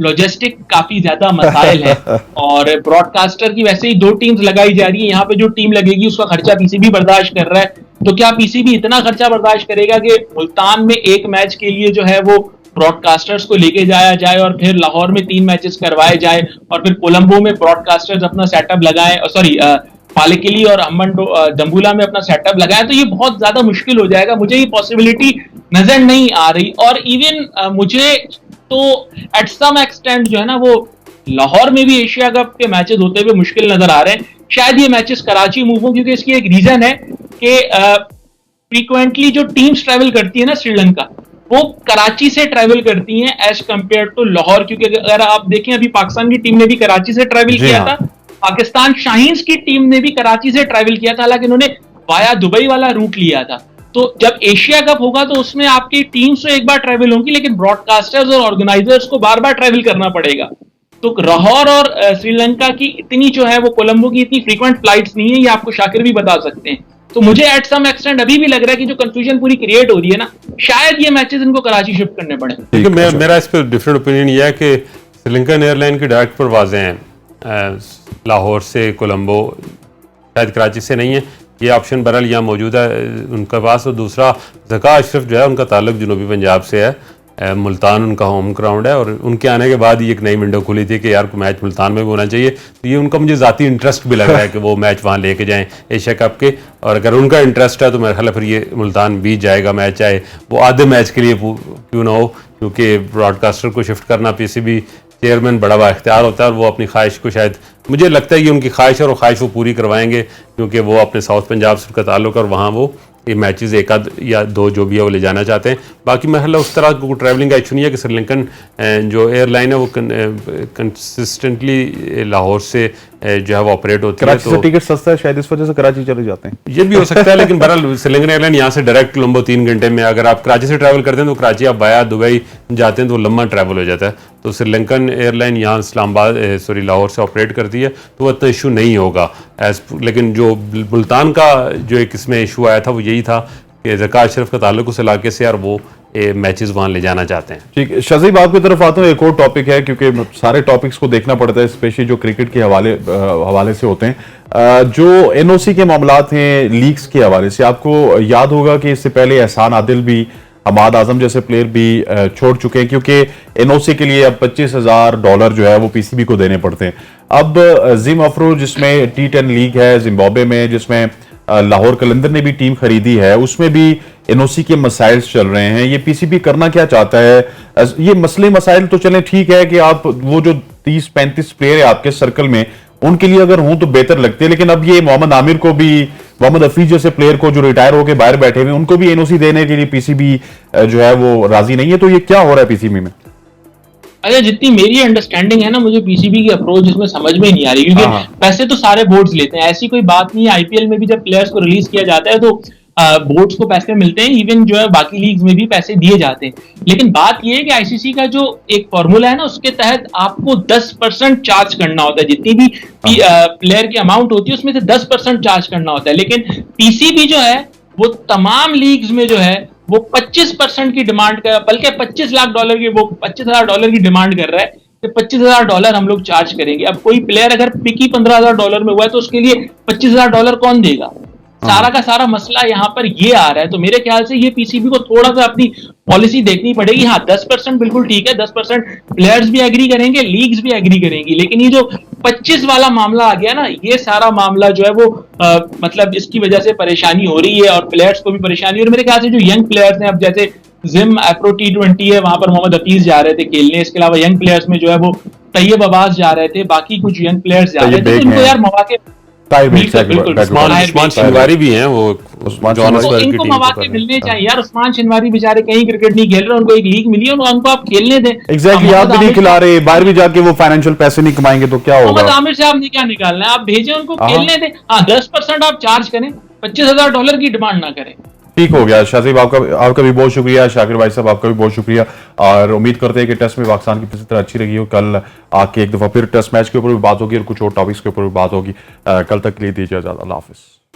लॉजिस्टिक काफी ज्यादा मसाइल है और ब्रॉडकास्टर की वैसे ही 2 टीम्स लगाई जा रही है। यहाँ पे जो टीम लगेगी उसका खर्चा पीसीबी बर्दाश्त कर रहा है, तो क्या पीसीबी इतना खर्चा बर्दाश्त करेगा कि मुल्तान में एक मैच के लिए जो है वो ब्रॉडकास्टर्स को लेके जाया जाए और फिर लाहौर में 3 मैचेस करवाए जाए और फिर कोलंबो में ब्रॉडकास्टर्स अपना सेटअप लगाएं, सॉरी पालेकेली और दम्बुला में अपना सेटअप लगाएं, तो ये बहुत ज्यादा मुश्किल हो जाएगा। मुझे ये पॉसिबिलिटी नजर नहीं आ रही। और इवन मुझे तो एट सम एक्सटेंट जो है ना वो लाहौर में भी एशिया कप के मैचेस होते हुए मुश्किल नजर आ रहे हैं। शायद ये मैचेस कराची मूव हो, क्योंकि इसकी एक रीजन है कि फ्रीक्वेंटली जो टीम्स ट्रेवल करती है ना श्रीलंका, वो कराची से ट्रेवल करती हैं एज कंपेयर टू लाहौर। क्योंकि अगर आप देखें अभी पाकिस्तान की टीम ने भी कराची से ट्रेवल किया था, पाकिस्तान शाहीन्स की टीम ने भी कराची से ट्रेवल किया था, हालांकि उन्होंने वाया दुबई वाला रूट लिया था। तो जब एशिया कप होगा तो उसमें आपकी टीम से एक बार ट्रेवल होगी, लेकिन ब्रॉडकास्टर्स और ऑर्गेनाइजर्स को बार बार ट्रेवल करना पड़ेगा। तो लाहौर और श्रीलंका की इतनी जो है वो कोलंबो की इतनी फ्रीक्वेंट फ्लाइट्स नहीं है, ये आपको शाकिर भी बता सकते हैं। तो मुझे एट सम एक्सटेंट अभी भी लग रहा है कि जो कंफ्यूजन पूरी क्रिएट हो रही है ना, शायद ये मैचेस इनको कराची शिफ्ट करने पड़े। क्योंकि मेरा इस पर डिफरेंट ओपिनियन ये है कि श्रीलंकन एयरलाइन की डायरेक्ट परवाजें हैं लाहौर से कोलंबो, शायद कराची से नहीं है। ये ऑप्शन बहरहाल यहाँ मौजूद है उनके पास। और दूसरा ज़का अशरफ जो है उनका ताल्लुक जनूबी पंजाब से है, मुल्तान उनका होम ग्राउंड है, और उनके आने के बाद ही एक नई विंडो खुली थी कि यार कोई मैच मुल्तान में भी होना चाहिए। तो ये उनका मुझे ज़ाती इंटरेस्ट भी लग रहा है कि वो मैच वहाँ लेके जाएं एशिया कप के। और अगर उनका इंटरेस्ट है तो मेरा ख्याल है फिर ये मुल्तान भी जाएगा मैच, चाहे वो आधे मैच के लिए क्यों ना हो, क्योंकि ब्रॉडकास्टर को शिफ्ट करना पीसीबी चेयरमैन बड़ा बाख्तियार होता है और वो अपनी ख्वाहिश को, शायद मुझे लगता है कि उनकी ख्वाहिश है और ख्वाहिश वो पूरी करवाएंगे, क्योंकि वो अपने साउथ पंजाब से उनका ताल्लुक और वहाँ वो ये मैचेस 1 या 2 जो भी है वो ले जाना चाहते हैं। बाकी महल उस तरह को ट्रैवलिंग का इशू नहीं है कि श्रीलंकन जो एयरलाइन है वो कंसिस्टेंटली लाहौर से जो है वो ऑपरेट होती है। कराची से टिकट सस्ता है शायद, इस वजह से कराची चले जाते हैं। ये भी हो सकता है, लेकिन बहरहाल श्रीलंकन एयरलाइन यहाँ से डायरेक्ट कोलंबो 3 घंटे में, अगर आप कराची से ट्रैवल करते हैं तो कराची आप वाया दुबई जाते हैं तो लंबा ट्रैवल हो जाता है। तो श्रीलंकन एयरलाइन यहाँ इस्लामाबाद लाहौर से ऑपरेट करती है, तो वो इतना इशू नहीं होगा लेकिन जो मुल्तान का जो एक इसमें इशू आया था वो यही था कि ज़का अशरफ का ताल्लुक उस इलाके से और वो मैचेस वहाँ ले जाना चाहते हैं। ठीक, शाजीब आपकी तरफ आता हूँ। एक और टॉपिक है, क्योंकि सारे टॉपिक्स को देखना पड़ता है, स्पेशली जो क्रिकेट के हवाले से होते हैं। जो एनओसी के मामलात हैं लीग्स के हवाले से, आपको याद होगा कि इससे पहले एहसान आदिल भी, हमाद आजम जैसे प्लेयर भी छोड़ चुके हैं, क्योंकि एनओसी के लिए अब $25,000 जो है वो पीसीबी को देने पड़ते हैं। अब जिम अफरोज, जिसमें T10 लीग है जिम्बाब्वे में, जिसमें लाहौर कलंदर ने भी टीम खरीदी है, उसमें भी एनओसी के मसाइल चल रहे हैं। ये पीसीबी करना क्या चाहता है? ये मसले मसाइल तो चलें ठीक है कि आप वो जो 30-35 प्लेयर है आपके सर्कल में, उनके लिए अगर हों तो बेहतर लगते हैं, लेकिन अब ये मोहम्मद आमिर को भी, मोहम्मद हफीज जैसे प्लेयर को जो रिटायर होकर बाहर बैठे हुए, उनको भी एनओसी देने के लिए पीसीबी जो है वो राजी नहीं है। तो ये क्या हो रहा है पीसीबी में? अच्छा, जितनी मेरी अंडरस्टैंडिंग है ना, मुझे पीसीबी की अप्रोच इसमें समझ में नहीं आ रही, क्योंकि पैसे तो सारे बोर्ड्स लेते हैं, ऐसी कोई बात नहीं है। आईपीएल में भी जब प्लेयर्स को रिलीज किया जाता है तो बोर्ड्स को पैसे मिलते हैं, इवन जो है बाकी लीग्स में भी पैसे दिए जाते हैं। लेकिन बात यह है कि आईसीसी का जो एक फॉर्मूला है ना, उसके तहत आपको 10% चार्ज करना होता है। जितनी भी प्लेयर की अमाउंट होती है उसमें से 10% चार्ज करना होता है। लेकिन पीसीबी जो है वो तमाम लीग्स में जो है वो 25% की डिमांड कर, बल्कि $25 लाख की, वो $25,000 की डिमांड कर रहा है कि $25,000 हम लोग चार्ज करेंगे। अब कोई प्लेयर अगर पिक ही $15,000 में हुआ है तो उसके लिए $25,000 कौन देगा? सारा का सारा मसला यहाँ पर ये आ रहा है। तो मेरे ख्याल से ये पीसीबी को थोड़ा सा अपनी पॉलिसी देखनी पड़ेगी। हाँ, 10% बिल्कुल ठीक है, 10% प्लेयर्स भी एग्री करेंगे, लीग्स भी एग्री करेंगी, लेकिन ये जो 25 वाला मामला आ गया ना, ये सारा मामला जो है वो मतलब इसकी वजह से परेशानी हो रही है और प्लेयर्स को भी परेशानी। और मेरे ख्याल से जो यंग प्लेयर्स हैं, अब जैसे जिम अप्रो T20 है, वहां पर मोहम्मद हफीज जा रहे थे खेलने, इसके अलावा यंग प्लेयर्स में जो है वो तैयब अब्बास जा रहे थे, बाकी कुछ यंग प्लेयर्स जा रहे थे, तो इनको यार मौके, उस्मान शिनवारी भी हैं, वो इनको मौके मिलने चाहिए यार। उस्मान शिनवारी बेचारे कहीं क्रिकेट नहीं खेल रहे, उनको एक लीग मिली है, उनको आप खेलने दें। एग्जैक्टली, आप भी नहीं खिला रहे, बाहर भी जाके वो फाइनेंशियल पैसे नहीं कमाएंगे तो क्या होगा? मोहम्मद आमिर साहब ने क्या निकालना है? आप भेजें उनको, खेलने दें। हाँ, 10% आप चार्ज करें, $25,000 की डिमांड ना करें। ठीक हो गया। शाजीब आपका भी बहुत शुक्रिया, शाकिर भाई साहब आपका भी बहुत शुक्रिया, और उम्मीद करते हैं कि टेस्ट में पाकिस्तान की इसी तरह अच्छी रही हो। कल आके एक दफा फिर टेस्ट मैच के ऊपर भी बात होगी और कुछ और टॉपिक्स के ऊपर भी बात होगी। कल तक के लिए दीजिए इजाज़त। अल्लाह हाफिज़।